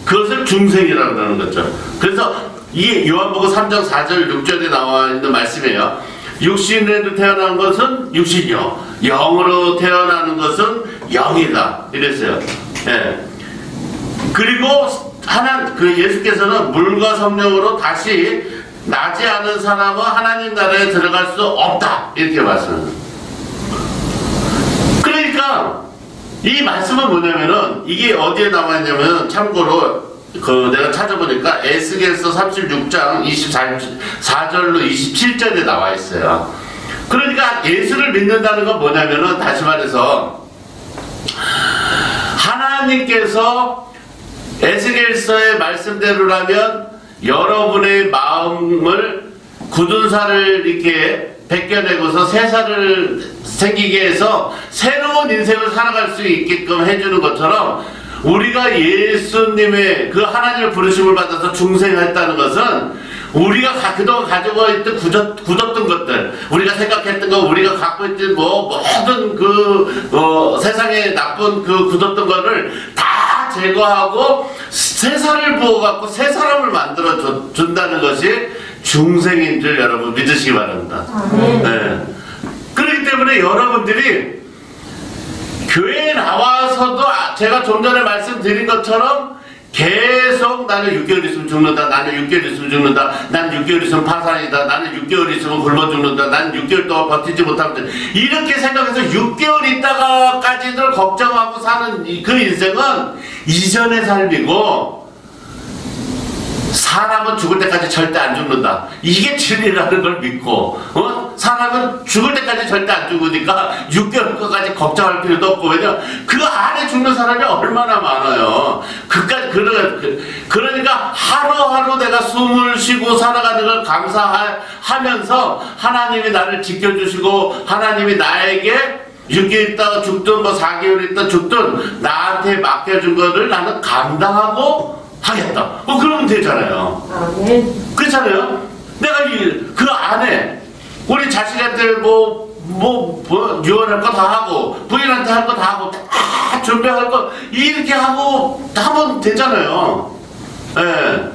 그것을 중생이라고 하는 거죠. 그래서 이게 요한복음 3장 4절 6절에 나와 있는 말씀이에요. 육신으로 태어난 것은 육신이요 영으로 태어나는 것은 영이다 이랬어요. 예. 그리고 예수께서는 물과 성령으로 다시 나지 않은 사람은 하나님 나라에 들어갈 수 없다 이렇게 말씀합니다. 그러니까 이 말씀은 뭐냐면은 이게 어디에 나와 있냐면 참고로 내가 찾아보니까 에스겔서 36장 24절로 27절에 나와 있어요. 그러니까 예수를 믿는다는 건 뭐냐면은 다시 말해서 하나님께서 에스겔서의 말씀대로라면 여러분의 마음을 굳은 살을 이렇게 벗겨내고서 새 살을 생기게 해서 새로운 인생을 살아갈 수 있게끔 해주는 것처럼 우리가 예수님의 그 하나님의 부르심을 받아서 중생했다는 것은 우리가 그동안 가지고 있던 굳었던 것들, 우리가 생각했던 거, 우리가 갖고 있던 모든 세상에 나쁜 굳었던 거를 다 제거하고 새 살을 부어갖고 새 사람을 만들어 준다는 것이 중생인 줄 여러분 믿으시기 바랍니다. 네. 그렇기 때문에 여러분들이 교회에 나와서도 제가 좀 전에 말씀드린 것처럼 계속 나는 6개월 있으면 죽는다. 나는 6개월 있으면 죽는다. 나는 6개월 있으면 파산이다. 나는 6개월 있으면 굶어 죽는다. 나는 6개월 동안 버티지 못하면 이렇게 생각해서 6개월 있다가까지도 걱정하고 사는 그 인생은 이전의 삶이고 사람은 죽을 때까지 절대 안 죽는다. 이게 진리라는 걸 믿고, 사람은 죽을 때까지 절대 안 죽으니까 6개월까지 걱정할 필요도 없고, 왜냐 그 안에 죽는 사람이 얼마나 많아요. 그러니까 하루하루 내가 숨을 쉬고 살아가는 걸 감사하면서 하나님이 나를 지켜주시고 하나님이 나에게 6개월 있다가 죽든 뭐 4개월 있다 죽든 나한테 맡겨준 거를 나는 감당하고 하겠다. 그러면 되잖아요. 그렇잖아요. 내가 그 안에 우리 자식한테 유언할 거 다 하고 부인한테 할 거 다 하고 다 준비할 거 이렇게 하고 하면 되잖아요. 예.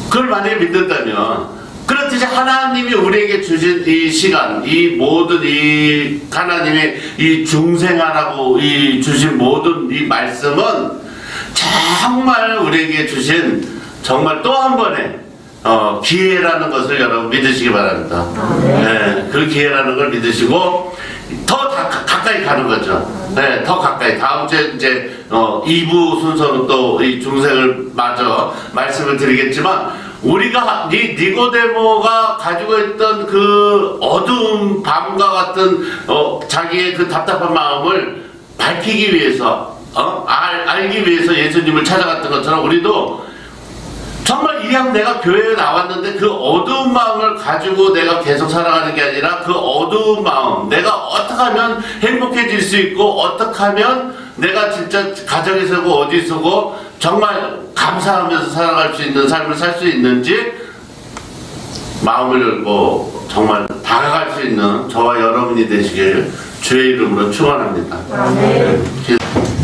그걸 만약에 믿는다면 그렇듯이 하나님이 우리에게 주신 이 시간, 이 모든 이 하나님의 이 중생하라고 이 주신 모든 이 말씀은 정말 우리에게 주신 정말 또 한 번의 기회라는 것을 여러분 믿으시기 바랍니다. 네, 그 기회라는 걸 믿으시고 더 가까이 가는 거죠. 네, 더 가까이. 다음 주에 이제 2부 순서로 또 이 중생을 마저 말씀을 드리겠지만 우리가 니고데모가 가지고 있던 그 어두운 밤과 같은 자기의 그 답답한 마음을 밝히기 위해서 알기 위해서 예수님을 찾아갔던 것처럼 우리도 정말 이왕 내가 교회에 나왔는데 그 어두운 마음을 가지고 내가 계속 살아가는 게 아니라 그 어두운 마음, 내가 어떻게 하면 행복해질 수 있고 어떻게 하면 내가 진짜 가정에 서고 어디 서고 정말 감사하면서 살아갈 수 있는 삶을 살 수 있는지 마음을 열고 정말 다가갈 수 있는 저와 여러분이 되시길 주의 이름으로 축원합니다. 아멘.